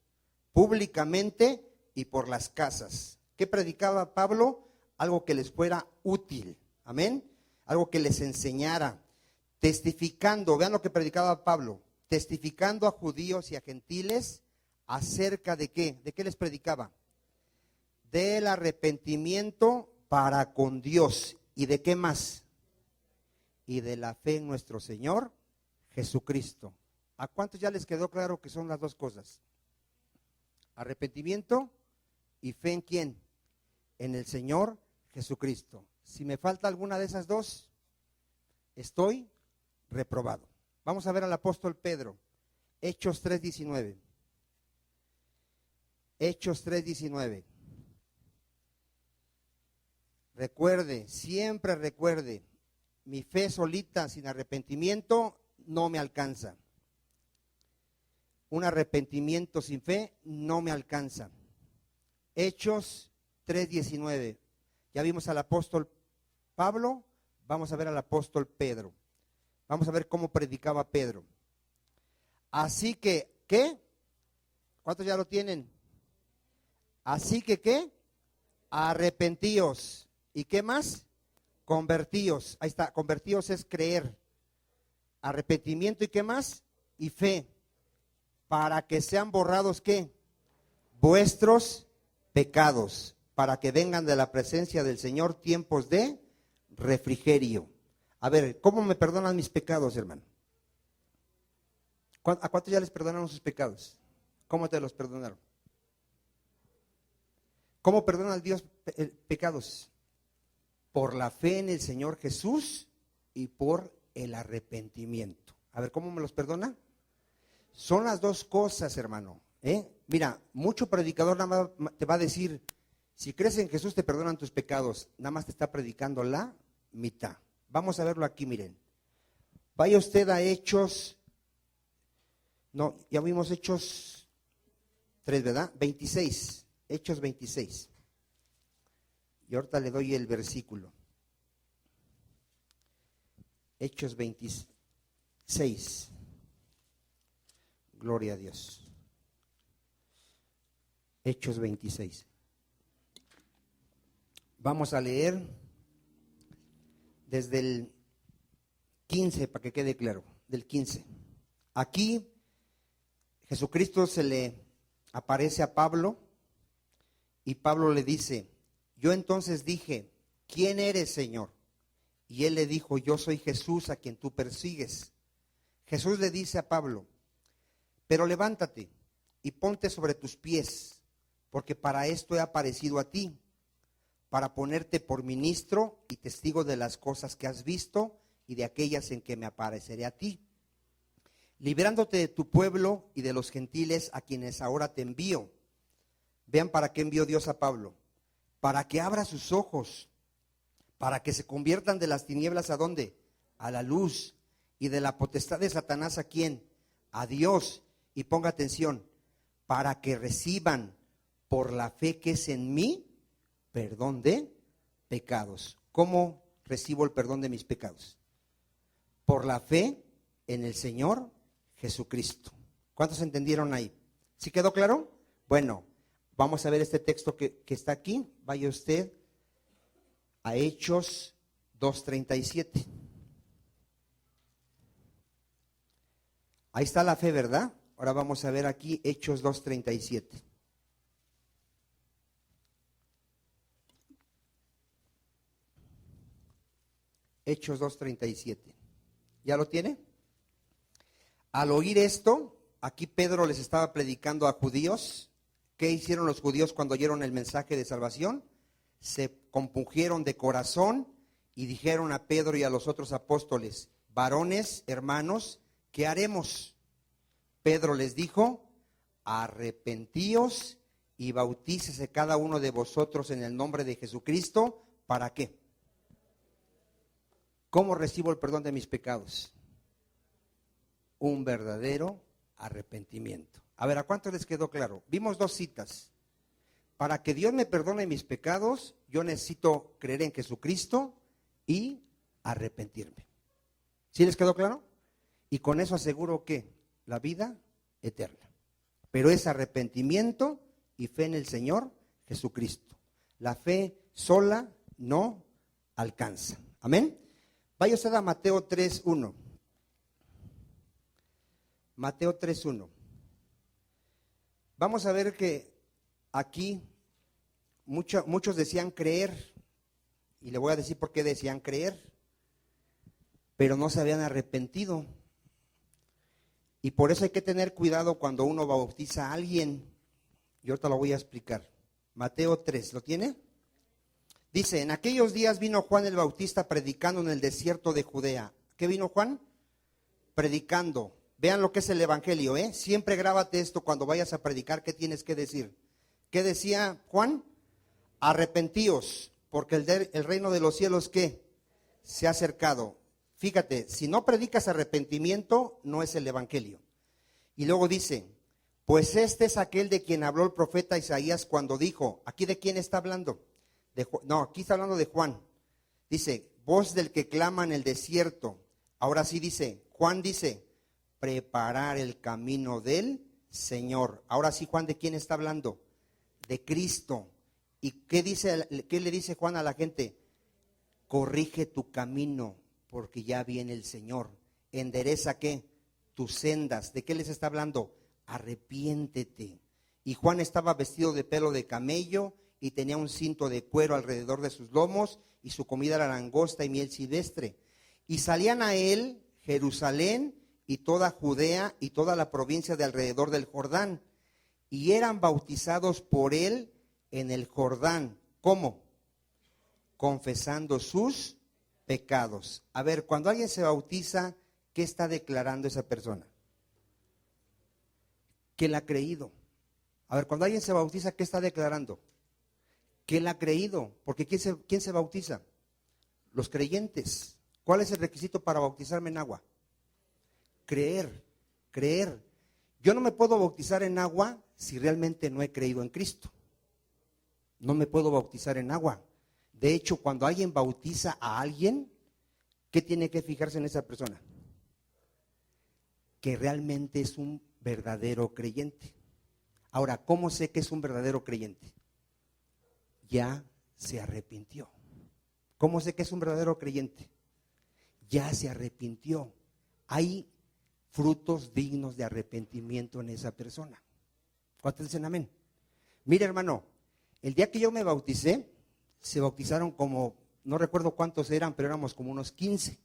públicamente y por las casas. ¿Qué predicaba Pablo? Algo que les fuera útil. Amén. Algo que les enseñara. Testificando, vean lo que predicaba Pablo, testificando a judíos y a gentiles acerca de qué les predicaba, del arrepentimiento para con Dios y de qué más, y de la fe en nuestro Señor Jesucristo. ¿A cuántos ya les quedó claro que son las dos cosas? Arrepentimiento y fe en quién, en el Señor Jesucristo. Si me falta alguna de esas dos, estoy reprobado. Vamos a ver al apóstol Pedro, Hechos 3:19. Hechos 3:19. Recuerde, siempre recuerde, mi fe solita sin arrepentimiento no me alcanza. Un arrepentimiento sin fe no me alcanza. Hechos 3:19. Ya vimos al apóstol Pablo, vamos a ver al apóstol Pedro. Vamos a ver cómo predicaba Pedro. Así que, ¿qué? ¿Cuántos ya lo tienen? Así que, ¿qué? Arrepentíos. ¿Y qué más? Convertíos. Ahí está, convertíos es creer. Arrepentimiento y ¿qué más? Y fe. Para que sean borrados, ¿qué? Vuestros pecados. Para que vengan de la presencia del Señor tiempos de refrigerio. A ver, ¿cómo me perdonan mis pecados, hermano? ¿A cuántos ya les perdonaron sus pecados? ¿Cómo te los perdonaron? ¿Cómo perdona Dios pecados? Por la fe en el Señor Jesús y por el arrepentimiento. A ver, ¿cómo me los perdona? Son las dos cosas, hermano. Mira, mucho predicador nada más te va a decir, si crees en Jesús te perdonan tus pecados, nada más te está predicando la mitad. Vamos a verlo aquí, miren. Vaya usted a Hechos, no, ya vimos Hechos 3, ¿verdad? 26, Hechos 26. Y ahorita le doy el versículo. Hechos 26. Gloria a Dios. Hechos 26. Vamos a leer desde el 15 para que quede claro, del 15. Aquí Jesucristo se le aparece a Pablo y Pablo le dice, yo entonces dije, ¿quién eres, Señor? Y él le dijo, yo soy Jesús a quien tú persigues. Jesús le dice a Pablo, pero levántate y ponte sobre tus pies, porque para esto he aparecido a ti, para ponerte por ministro y testigo de las cosas que has visto y de aquellas en que me apareceré a ti, librándote de tu pueblo y de los gentiles a quienes ahora te envío. Vean para qué envió Dios a Pablo, para que abra sus ojos, para que se conviertan de las tinieblas ¿a dónde? A la luz, y de la potestad de Satanás ¿a quién? A Dios. Y ponga atención, para que reciban por la fe que es en mí, perdón de pecados. ¿Cómo recibo el perdón de mis pecados? Por la fe en el Señor Jesucristo. ¿Cuántos entendieron ahí? ¿Sí quedó claro? Bueno, vamos a ver este texto que está aquí. Vaya usted a Hechos 2:37. Ahí está la fe, ¿verdad? Ahora vamos a ver aquí Hechos 2:37. Hechos 2:37. ¿Ya lo tiene? Al oír esto, aquí Pedro les estaba predicando a judíos. ¿Qué hicieron los judíos cuando oyeron el mensaje de salvación? Se compungieron de corazón y dijeron a Pedro y a los otros apóstoles, varones, hermanos, ¿qué haremos? Pedro les dijo, arrepentíos y bautícese cada uno de vosotros en el nombre de Jesucristo. ¿Para qué? ¿Cómo recibo el perdón de mis pecados? Un verdadero arrepentimiento. A ver, ¿a cuánto les quedó claro? Vimos dos citas. Para que Dios me perdone mis pecados, yo necesito creer en Jesucristo y arrepentirme. ¿Sí les quedó claro? Y con eso aseguro que la vida eterna. Pero es arrepentimiento y fe en el Señor Jesucristo. La fe sola no alcanza. Amén. Vaya usted a Mateo 3:1. Mateo 3:1. Vamos a ver que aquí muchos decían creer, y le voy a decir por qué decían creer, pero no se habían arrepentido. Y por eso hay que tener cuidado cuando uno bautiza a alguien. Y ahorita lo voy a explicar. Mateo 3, ¿lo tiene? Dice, en aquellos días vino Juan el Bautista predicando en el desierto de Judea. ¿Qué vino Juan? Predicando. Vean lo que es el evangelio, ¿eh? Siempre grábate esto cuando vayas a predicar, ¿qué tienes que decir? ¿Qué decía Juan? Arrepentíos, porque el reino de los cielos, ¿qué? Se ha acercado. Fíjate, si no predicas arrepentimiento, no es el evangelio. Y luego dice, pues este es aquel de quien habló el profeta Isaías cuando dijo, ¿aquí de quién está hablando? No, aquí está hablando de Juan. Dice, voz del que clama en el desierto. Ahora sí dice, Juan dice, preparar el camino del Señor. Ahora sí, Juan, ¿de quién está hablando? De Cristo. ¿Y qué le dice Juan a la gente? Corrige tu camino, porque ya viene el Señor. Endereza, ¿qué? Tus sendas. ¿De qué les está hablando? Arrepiéntete. Y Juan estaba vestido de pelo de camello y tenía un cinto de cuero alrededor de sus lomos, y su comida era langosta y miel silvestre. Y salían a él Jerusalén y toda Judea y toda la provincia de alrededor del Jordán, y eran bautizados por él en el Jordán. ¿Cómo? Confesando sus pecados. A ver, cuando alguien se bautiza, ¿qué está declarando esa persona? Que él ha creído. A ver, cuando alguien se bautiza, ¿qué está declarando? Que él ha creído. Porque ¿quién se bautiza? Los creyentes. ¿Cuál es el requisito para bautizarme en agua? Creer, creer. Yo no me puedo bautizar en agua si realmente no he creído en Cristo. No me puedo bautizar en agua. De hecho, cuando alguien bautiza a alguien, ¿qué tiene que fijarse en esa persona? Que realmente es un verdadero creyente. Ahora, ¿cómo sé que es un verdadero creyente? Ya se arrepintió. ¿Cómo sé que es un verdadero creyente? Ya se arrepintió. Hay frutos dignos de arrepentimiento en esa persona. ¿Cuántos dicen amén? Mire, hermano, el día que yo me bauticé, se bautizaron como, no recuerdo cuántos eran, pero éramos como unos 15.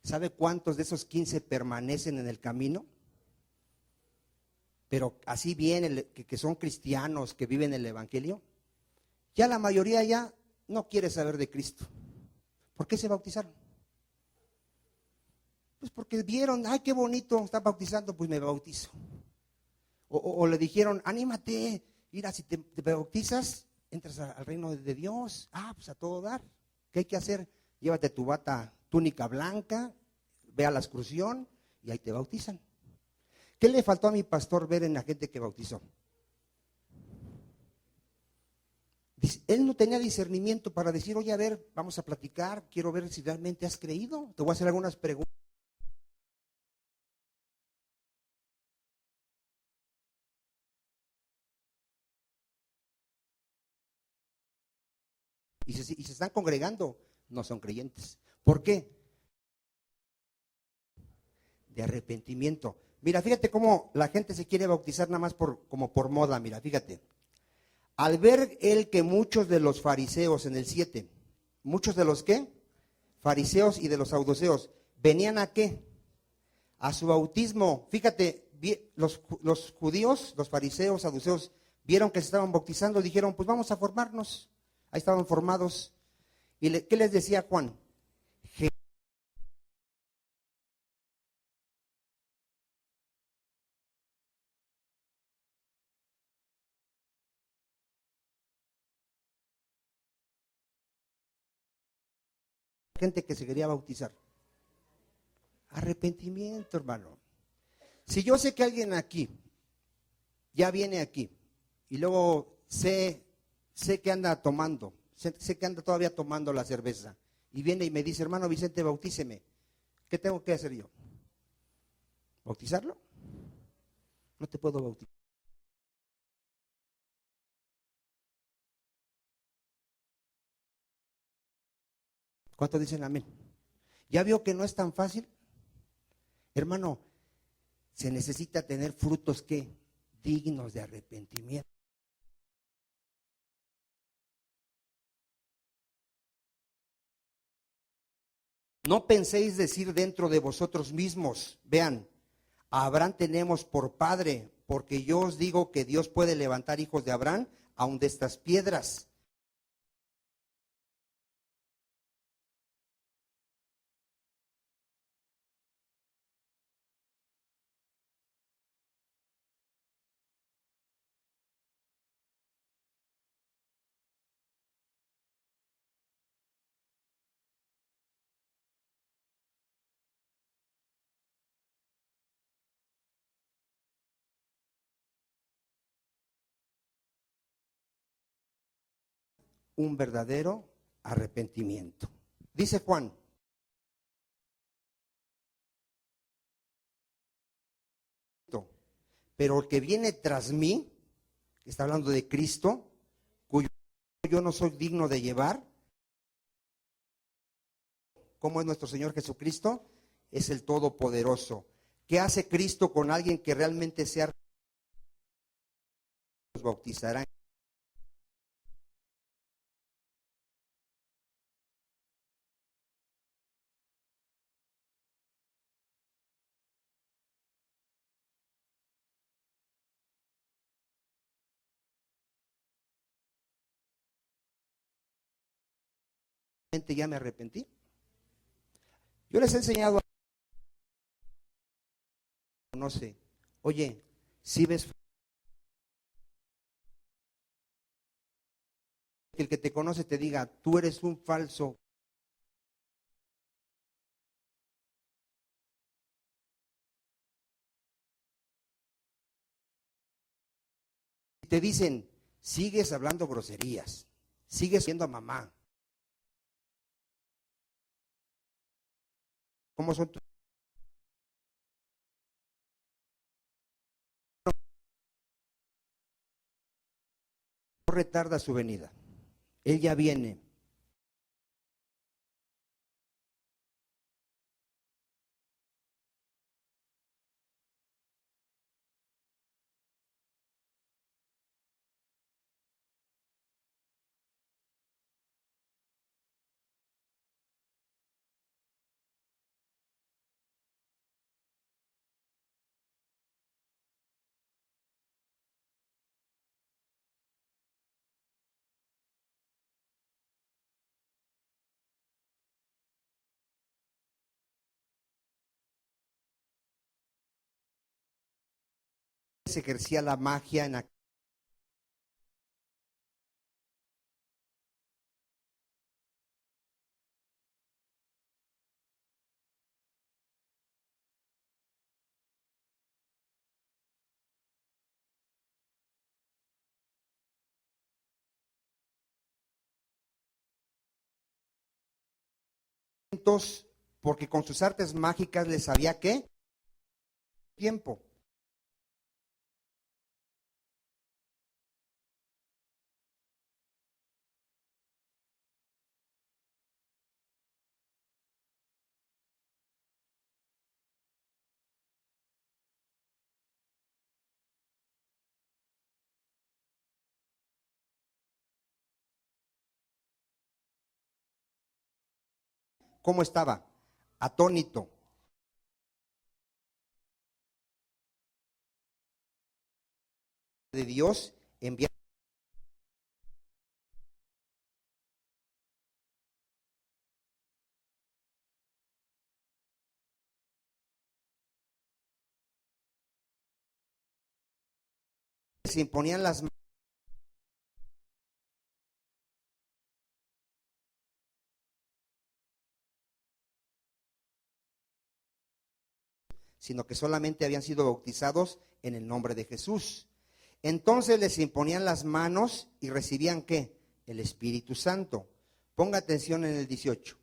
¿Sabe cuántos de esos 15 permanecen en el camino? Pero así bien, que son cristianos, que viven el evangelio. Ya la mayoría ya no quiere saber de Cristo. ¿Por qué se bautizaron? Pues porque vieron, ay, qué bonito, está bautizando, pues me bautizo. O le dijeron, anímate, mira, si te bautizas, entras al reino de Dios. Ah, pues a todo dar. ¿Qué hay que hacer? Llévate tu bata, túnica blanca, ve a la excursión y ahí te bautizan. ¿Qué le faltó a mi pastor ver en la gente que bautizó? Él no tenía discernimiento para decir, oye, a ver, vamos a platicar, quiero ver si realmente has creído. Te voy a hacer algunas preguntas. Y se están congregando, no son creyentes. ¿Por qué? De arrepentimiento. Mira, fíjate cómo la gente se quiere bautizar nada más como por moda, mira, fíjate. Al ver él que muchos de los fariseos en el 7, muchos de los ¿qué? Fariseos y de los saduceos, ¿venían a qué? A su bautismo. Fíjate, los judíos, los fariseos, saduceos, vieron que se estaban bautizando, dijeron, pues vamos a formarnos. Ahí estaban formados. ¿Y qué les decía Juan? Gente que se quería bautizar. Arrepentimiento, hermano. Si yo sé que alguien aquí ya viene aquí y luego sé que anda tomando, sé que anda todavía tomando la cerveza y viene y me dice, hermano Vicente, bautíceme, ¿qué tengo que hacer yo? ¿Bautizarlo? No te puedo bautizar. ¿Cuántos dicen amén? ¿Ya vio que no es tan fácil? Hermano, se necesita tener frutos que dignos de arrepentimiento. No penséis decir dentro de vosotros mismos, vean, a Abraham tenemos por padre, porque yo os digo que Dios puede levantar hijos de Abraham aun de estas piedras. Un verdadero arrepentimiento. Dice Juan, pero el que viene tras mí, está hablando de Cristo, cuyo yo no soy digno de llevar, como es nuestro Señor Jesucristo, es el Todopoderoso. ¿Qué hace Cristo con alguien que realmente sea? Los bautizarán. Ya me arrepentí. Yo les he enseñado, no sé, oye, si ves que el que te conoce te diga, tú eres un falso. Te dicen, sigues hablando groserías, sigues siendo a mamá. ¿Cómo son tus? No retarda su venida. Él ya viene. Se ejercía la magia en aquel. Porque con sus artes mágicas les sabía qué tiempo. ¿Cómo estaba? Atónito. De Dios envía. Se imponían las manos, sino que solamente habían sido bautizados en el nombre de Jesús. Entonces les imponían las manos y recibían ¿qué? El Espíritu Santo. Ponga atención en el 18.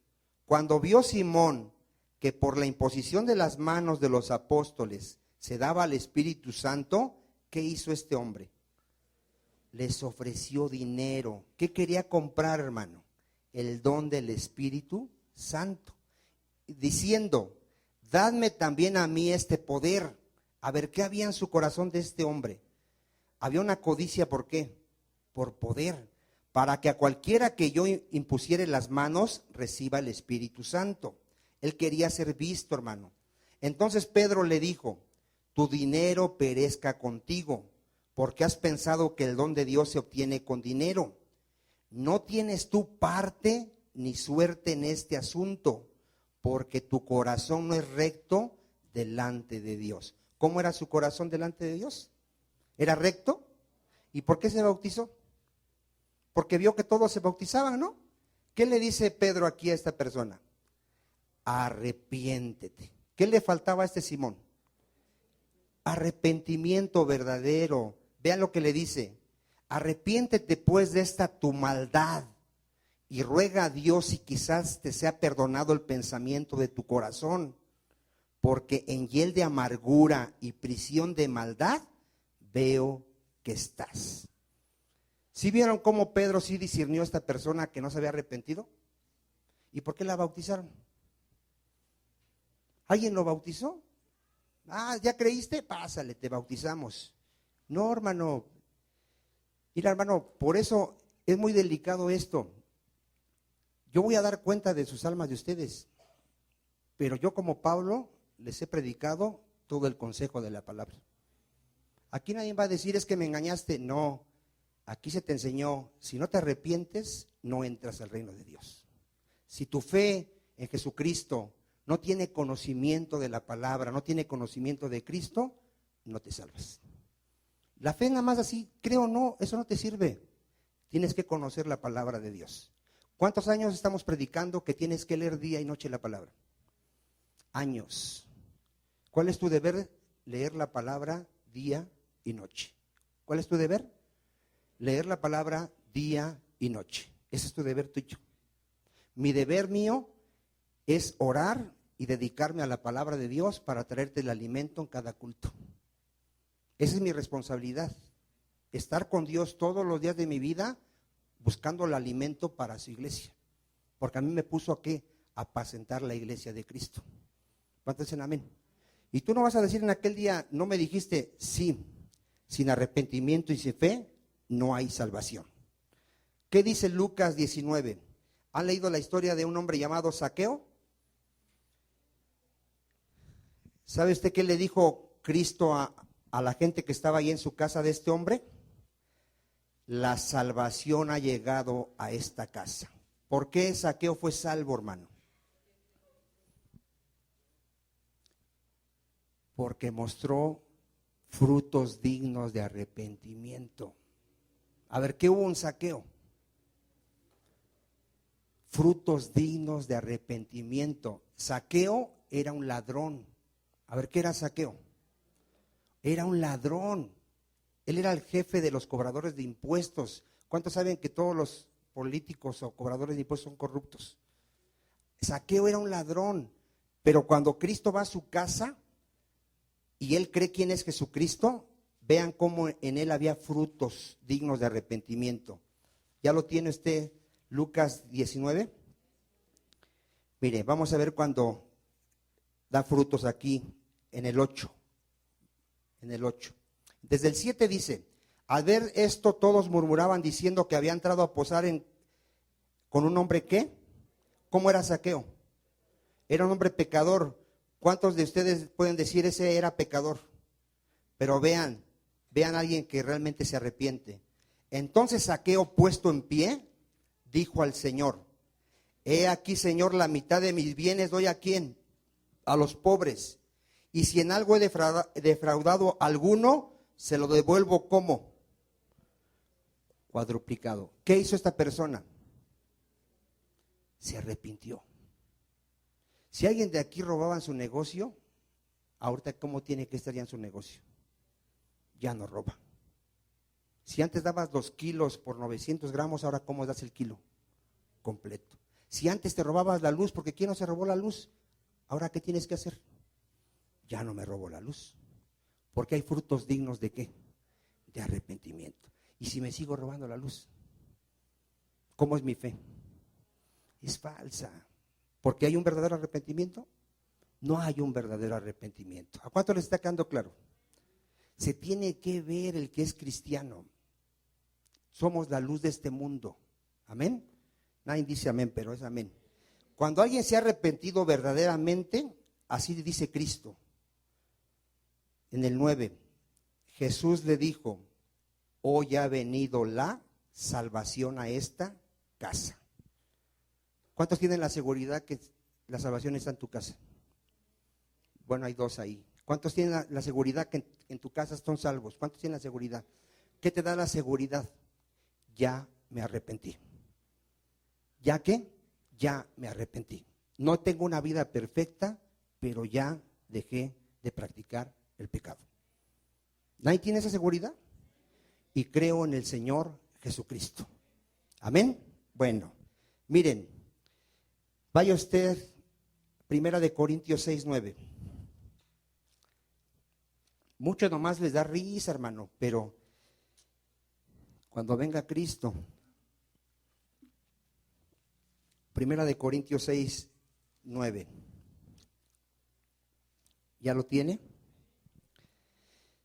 Cuando vio Simón que por la imposición de las manos de los apóstoles se daba al Espíritu Santo, ¿qué hizo este hombre? Les ofreció dinero. ¿Qué quería comprar, hermano? El don del Espíritu Santo. Diciendo, dadme también a mí este poder. A ver, ¿qué había en su corazón de este hombre? Había una codicia, ¿por qué? Por poder, para que a cualquiera que yo impusiere las manos, reciba el Espíritu Santo. Él quería ser visto, hermano. Entonces Pedro le dijo, tu dinero perezca contigo, porque has pensado que el don de Dios se obtiene con dinero. No tienes tú parte ni suerte en este asunto, porque tu corazón no es recto delante de Dios. ¿Cómo era su corazón delante de Dios? ¿Era recto? ¿Y por qué se bautizó? Porque vio que todos se bautizaban, ¿no? ¿Qué le dice Pedro aquí a esta persona? Arrepiéntete. ¿Qué le faltaba a este Simón? Arrepentimiento verdadero. Vean lo que le dice. Arrepiéntete pues de esta tu maldad y ruega a Dios si quizás te sea perdonado el pensamiento de tu corazón, porque en hiel de amargura y prisión de maldad veo que estás. ¿Sí vieron cómo Pedro sí discernió a esta persona que no se había arrepentido? ¿Y por qué la bautizaron? ¿Alguien lo bautizó? Ah, ¿ya creíste? Pásale, te bautizamos. No, hermano. Mira, hermano, por eso es muy delicado esto. Yo voy a dar cuenta de sus almas de ustedes, pero yo como Pablo les he predicado todo el consejo de la palabra. Aquí nadie va a decir es que me engañaste. No, aquí se te enseñó, si no te arrepientes, no entras al reino de Dios. Si tu fe en Jesucristo no tiene conocimiento de la palabra, no tiene conocimiento de Cristo, no te salvas. La fe nada más así, creo o no, eso no te sirve. Tienes que conocer la palabra de Dios. ¿Cuántos años estamos predicando que tienes que leer día y noche la palabra? Años. ¿Cuál es tu deber? Leer la palabra día y noche. ¿Cuál es tu deber? Leer la palabra día y noche. Ese es tu deber tuyo. Mi deber mío es orar y dedicarme a la palabra de Dios para traerte el alimento en cada culto. Esa es mi responsabilidad. Estar con Dios todos los días de mi vida buscando el alimento para su iglesia. Porque a mí me puso a ¿qué? A apacentar la iglesia de Cristo. ¿Cuántos dicen amén? Y tú no vas a decir en aquel día, no me dijiste, sí, sin arrepentimiento y sin fe no hay salvación. ¿Qué dice Lucas 19? ¿Han leído la historia de un hombre llamado Zaqueo? ¿Sabe usted qué le dijo Cristo a la gente que estaba ahí en su casa de este hombre? La salvación ha llegado a esta casa. ¿Por qué Zaqueo fue salvo, hermano? Porque mostró frutos dignos de arrepentimiento. A ver, ¿qué hubo en Zaqueo? Frutos dignos de arrepentimiento. Zaqueo era un ladrón. A ver, ¿qué era Zaqueo? Era un ladrón. Él era el jefe de los cobradores de impuestos. ¿Cuántos saben que todos los políticos o cobradores de impuestos son corruptos? Zaqueo era un ladrón, pero cuando Cristo va a su casa y él cree quién es Jesucristo, vean cómo en él había frutos dignos de arrepentimiento. ¿Ya lo tiene usted, Lucas 19? Mire, vamos a ver cuando da frutos aquí en el 8. En el 8. Desde el 7 dice, al ver esto todos murmuraban diciendo que había entrado a posar con un hombre ¿qué? ¿Cómo era Zaqueo? Era un hombre pecador. ¿Cuántos de ustedes pueden decir ese era pecador? Pero vean a alguien que realmente se arrepiente. Entonces Zaqueo, puesto en pie, dijo al Señor, he aquí, Señor, la mitad de mis bienes doy ¿a quién? A los pobres. Y si en algo he defraudado a alguno, se lo devuelvo ¿cómo? Cuadruplicado. ¿Qué hizo esta persona? Se arrepintió. Si alguien de aquí robaba en su negocio, ahorita ¿cómo tiene que estar ya en su negocio? Ya no roba. Si antes dabas 2 kilos por 900 gramos, ahora ¿cómo das el kilo? Completo. Si antes te robabas la luz, porque ¿quién no se robó la luz? Ahora ¿qué tienes que hacer? Ya no me robo la luz. Porque hay frutos dignos ¿de qué? De arrepentimiento. Y si me sigo robando la luz, ¿cómo es mi fe? Es falsa. ¿Porque hay un verdadero arrepentimiento? No hay un verdadero arrepentimiento. ¿A cuánto les está quedando claro? Se tiene que ver el que es cristiano. Somos la luz de este mundo. ¿Amén? Nadie dice amén, pero es amén. Cuando alguien se ha arrepentido verdaderamente, así dice Cristo. En el 9, Jesús le dijo, hoy ha venido la salvación a esta casa. ¿Cuántos tienen la seguridad que la salvación está en tu casa? Bueno, hay 2 ahí. ¿Cuántos tienen la seguridad que en tu casa están salvos? ¿Cuántos tienen la seguridad? ¿Qué te da la seguridad? Ya me arrepentí. ¿Ya qué? Ya me arrepentí. No tengo una vida perfecta, pero ya dejé de practicar el pecado. ¿Nadie tiene esa seguridad? Y creo en el Señor Jesucristo. ¿Amén? Bueno, miren, vaya usted, 1 Corintios 6:9. Mucho nomás les da risa, hermano, pero cuando venga Cristo, 1 Corintios 6:9. ¿Ya lo tiene?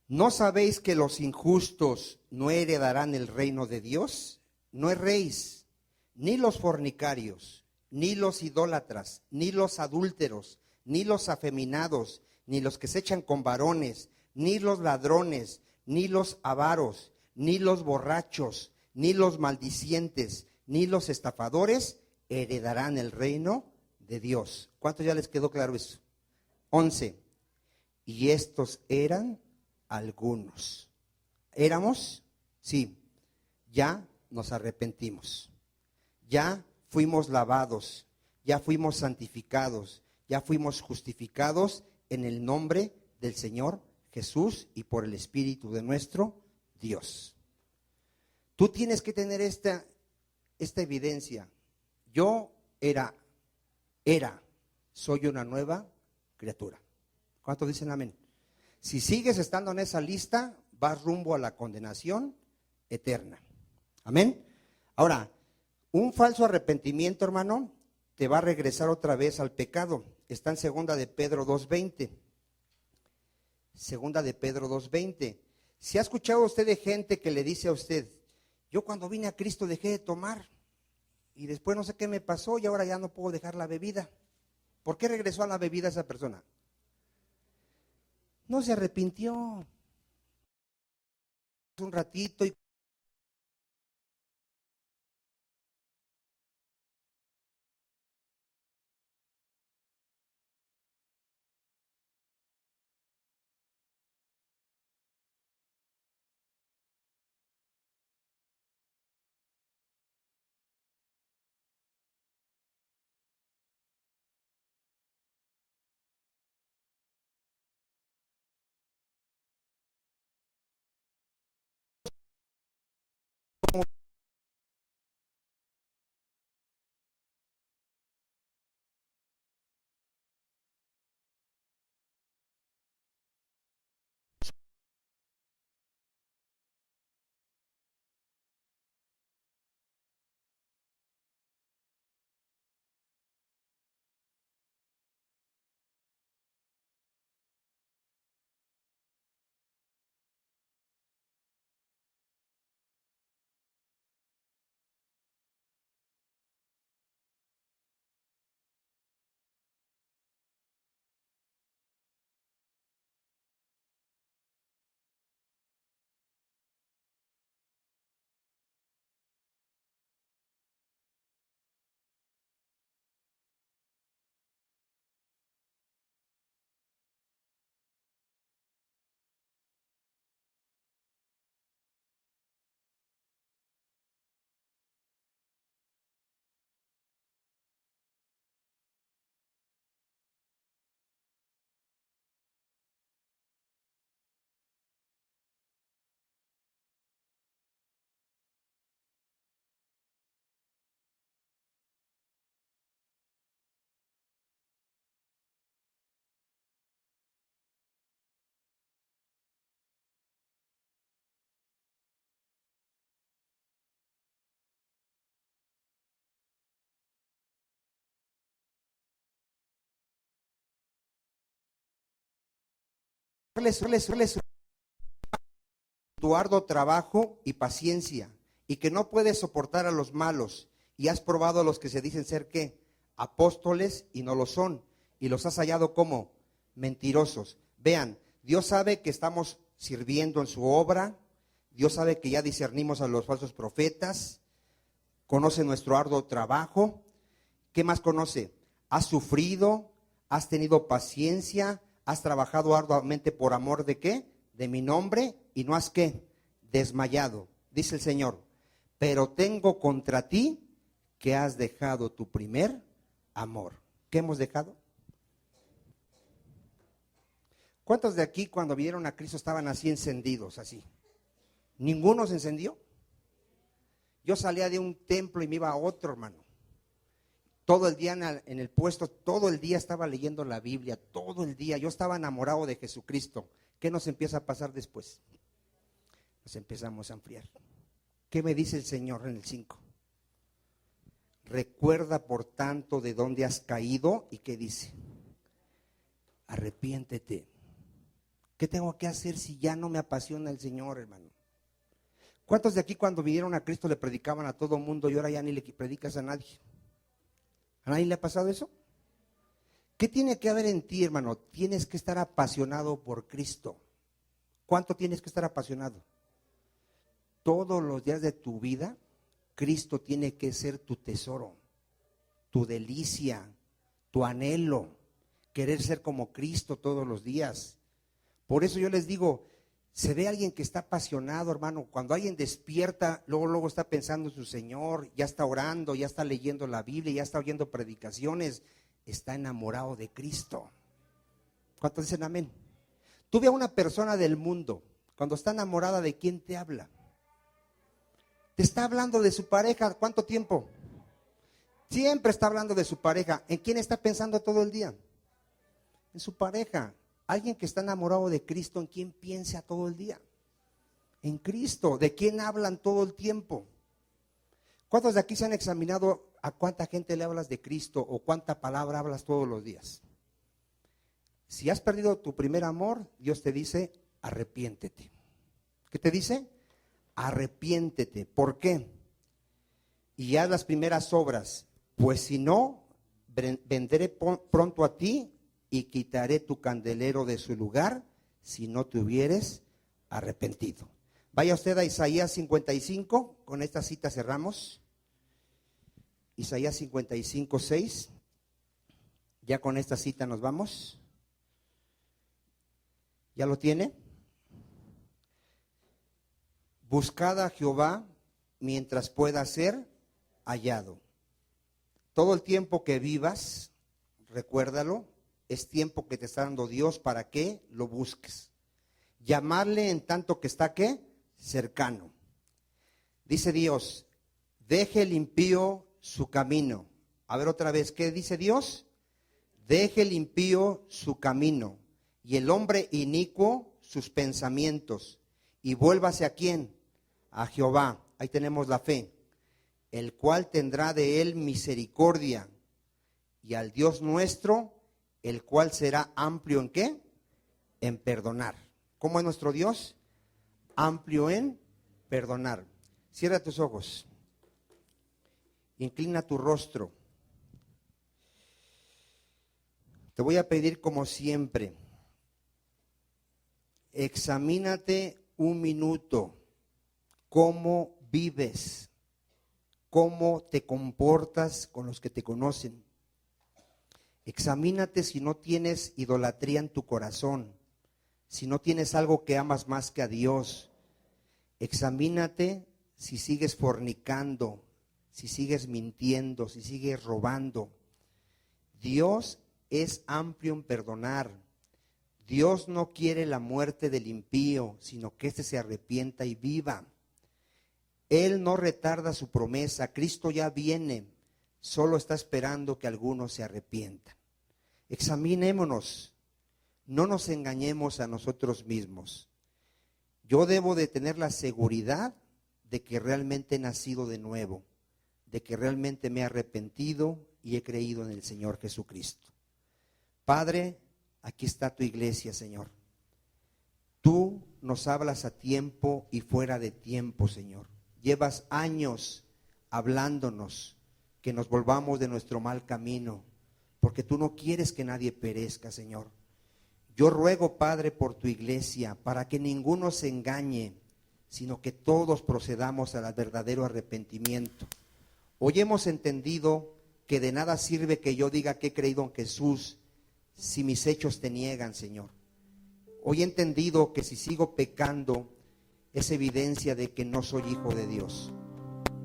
¿No sabéis que los injustos no heredarán el reino de Dios? No erréis, ni los fornicarios, ni los idólatras, ni los adúlteros, ni los afeminados, ni los que se echan con varones, ni los ladrones, ni los avaros, ni los borrachos, ni los maldicientes, ni los estafadores heredarán el reino de Dios. ¿Cuántos ya les quedó claro eso? 11. Y estos eran algunos. ¿Éramos? Sí. Ya nos arrepentimos. Ya fuimos lavados. Ya fuimos santificados. Ya fuimos justificados en el nombre del Señor Jesús y por el Espíritu de nuestro Dios. Tú tienes que tener esta evidencia. Yo soy una nueva criatura. ¿Cuántos dicen amén? Si sigues estando en esa lista, vas rumbo a la condenación eterna. Amén. Ahora, un falso arrepentimiento, hermano, te va a regresar otra vez al pecado. Está en 2 de Pedro 2:20. 2 de Pedro 2:20. ¿Se ha escuchado usted de gente que le dice a usted: yo cuando vine a Cristo dejé de tomar y después no sé qué me pasó y ahora ya no puedo dejar la bebida? ¿Por qué regresó a la bebida esa persona? No se arrepintió. Un ratito y tu arduo trabajo y paciencia, y que no puedes soportar a los malos, y has probado a los que se dicen ser ¿qué? Apóstoles y no lo son, y los has hallado como mentirosos. Vean, Dios sabe que estamos sirviendo en su obra, Dios sabe que ya discernimos a los falsos profetas, conoce nuestro arduo trabajo. ¿Qué más conoce? Has sufrido, has tenido paciencia, has trabajado arduamente por amor ¿de qué? De mi nombre, y no has ¿qué? Desmayado. Dice el Señor: pero tengo contra ti que has dejado tu primer amor. ¿Qué hemos dejado? ¿Cuántos de aquí cuando vieron a Cristo estaban así encendidos, así? ¿Ninguno se encendió? Yo salía de un templo y me iba a otro, hermano. Todo el día en el puesto, todo el día estaba leyendo la Biblia, todo el día. Yo estaba enamorado de Jesucristo. ¿Qué nos empieza a pasar después? Nos empezamos a enfriar. ¿Qué me dice el Señor en el 5? Recuerda por tanto de dónde has caído, y ¿qué dice? Arrepiéntete. ¿Qué tengo que hacer si ya no me apasiona el Señor, hermano? ¿Cuántos de aquí cuando vinieron a Cristo le predicaban a todo mundo y ahora ya ni le predicas a nadie? ¿A nadie le ha pasado eso? ¿Qué tiene que haber en ti, hermano? Tienes que estar apasionado por Cristo. ¿Cuánto tienes que estar apasionado? Todos los días de tu vida, Cristo tiene que ser tu tesoro, tu delicia, tu anhelo, querer ser como Cristo todos los días. Por eso yo les digo, se ve alguien que está apasionado, hermano, cuando alguien despierta, luego está pensando en su Señor, ya está orando, ya está leyendo la Biblia, ya está oyendo predicaciones, está enamorado de Cristo. ¿Cuántos dicen amén? Tú ve a una persona del mundo, cuando está enamorada, ¿de quién te habla? Te está hablando de su pareja. ¿Cuánto tiempo? Siempre está hablando de su pareja. ¿En quién está pensando todo el día? En su pareja. Alguien que está enamorado de Cristo, ¿en quién piensa todo el día? En Cristo. ¿De quién hablan todo el tiempo? ¿Cuántos de aquí se han examinado a cuánta gente le hablas de Cristo o cuánta palabra hablas todos los días? Si has perdido tu primer amor, Dios te dice, arrepiéntete. ¿Qué te dice? Arrepiéntete. ¿Por qué? Y haz las primeras obras, pues si no, vendré pronto a ti y quitaré tu candelero de su lugar si no te hubieres arrepentido. Vaya usted a Isaías 55, con esta cita cerramos. Isaías 55, 6. Ya con esta cita nos vamos. ¿Ya lo tiene? Buscad a Jehová mientras pueda ser hallado. Todo el tiempo que vivas, recuérdalo, es tiempo que te está dando Dios para que lo busques. Llamarle en tanto que está, ¿qué? Cercano. Dice Dios, deje el impío su camino. A ver otra vez, ¿qué dice Dios? Deje el impío su camino y el hombre inicuo sus pensamientos. Y vuélvase ¿a quién? A Jehová. Ahí tenemos la fe. El cual tendrá de él misericordia. Y al Dios nuestro, el cual será amplio ¿en qué? En perdonar. ¿Cómo es nuestro Dios? Amplio en perdonar. Cierra tus ojos. Inclina tu rostro. Te voy a pedir como siempre, examínate un minuto, cómo vives, cómo te comportas con los que te conocen. Examínate si no tienes idolatría en tu corazón, si no tienes algo que amas más que a Dios. Examínate si sigues fornicando, si sigues mintiendo, si sigues robando. Dios es amplio en perdonar. Dios no quiere la muerte del impío, sino que éste se arrepienta y viva. Él no retarda su promesa. Cristo ya viene, solo está esperando que algunos se arrepientan. Examinémonos, no nos engañemos a nosotros mismos. Yo debo de tener la seguridad de que realmente he nacido de nuevo, de que realmente me he arrepentido y he creído en el Señor Jesucristo. Padre, aquí está tu iglesia, Señor. Tú nos hablas a tiempo y fuera de tiempo, Señor. Llevas años hablándonos que nos volvamos de nuestro mal camino, porque tú no quieres que nadie perezca, Señor. Yo ruego, Padre, por tu iglesia, para que ninguno se engañe, sino que todos procedamos al verdadero arrepentimiento. Hoy hemos entendido que de nada sirve que yo diga que he creído en Jesús si mis hechos te niegan, Señor. Hoy he entendido que si sigo pecando es evidencia de que no soy hijo de Dios.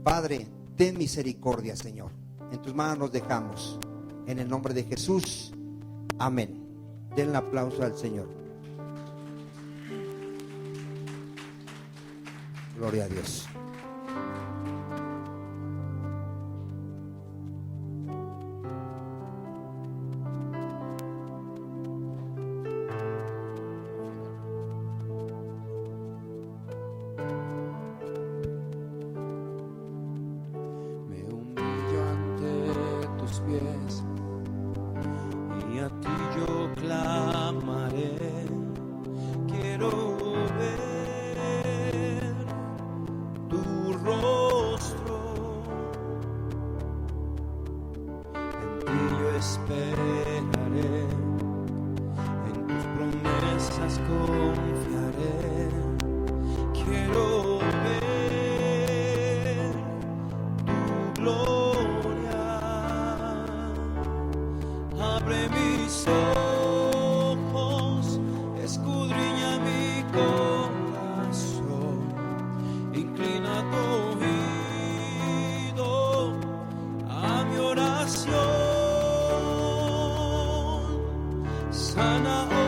Padre, ten misericordia, Señor. En tus manos nos dejamos. En el nombre de Jesús. Amén. Den un aplauso al Señor. Gloria a Dios. Y a ti yo clamaré, quiero ver tu rostro, en ti yo esperaré, en tus promesas confiaré, quiero ver tu gloria. sana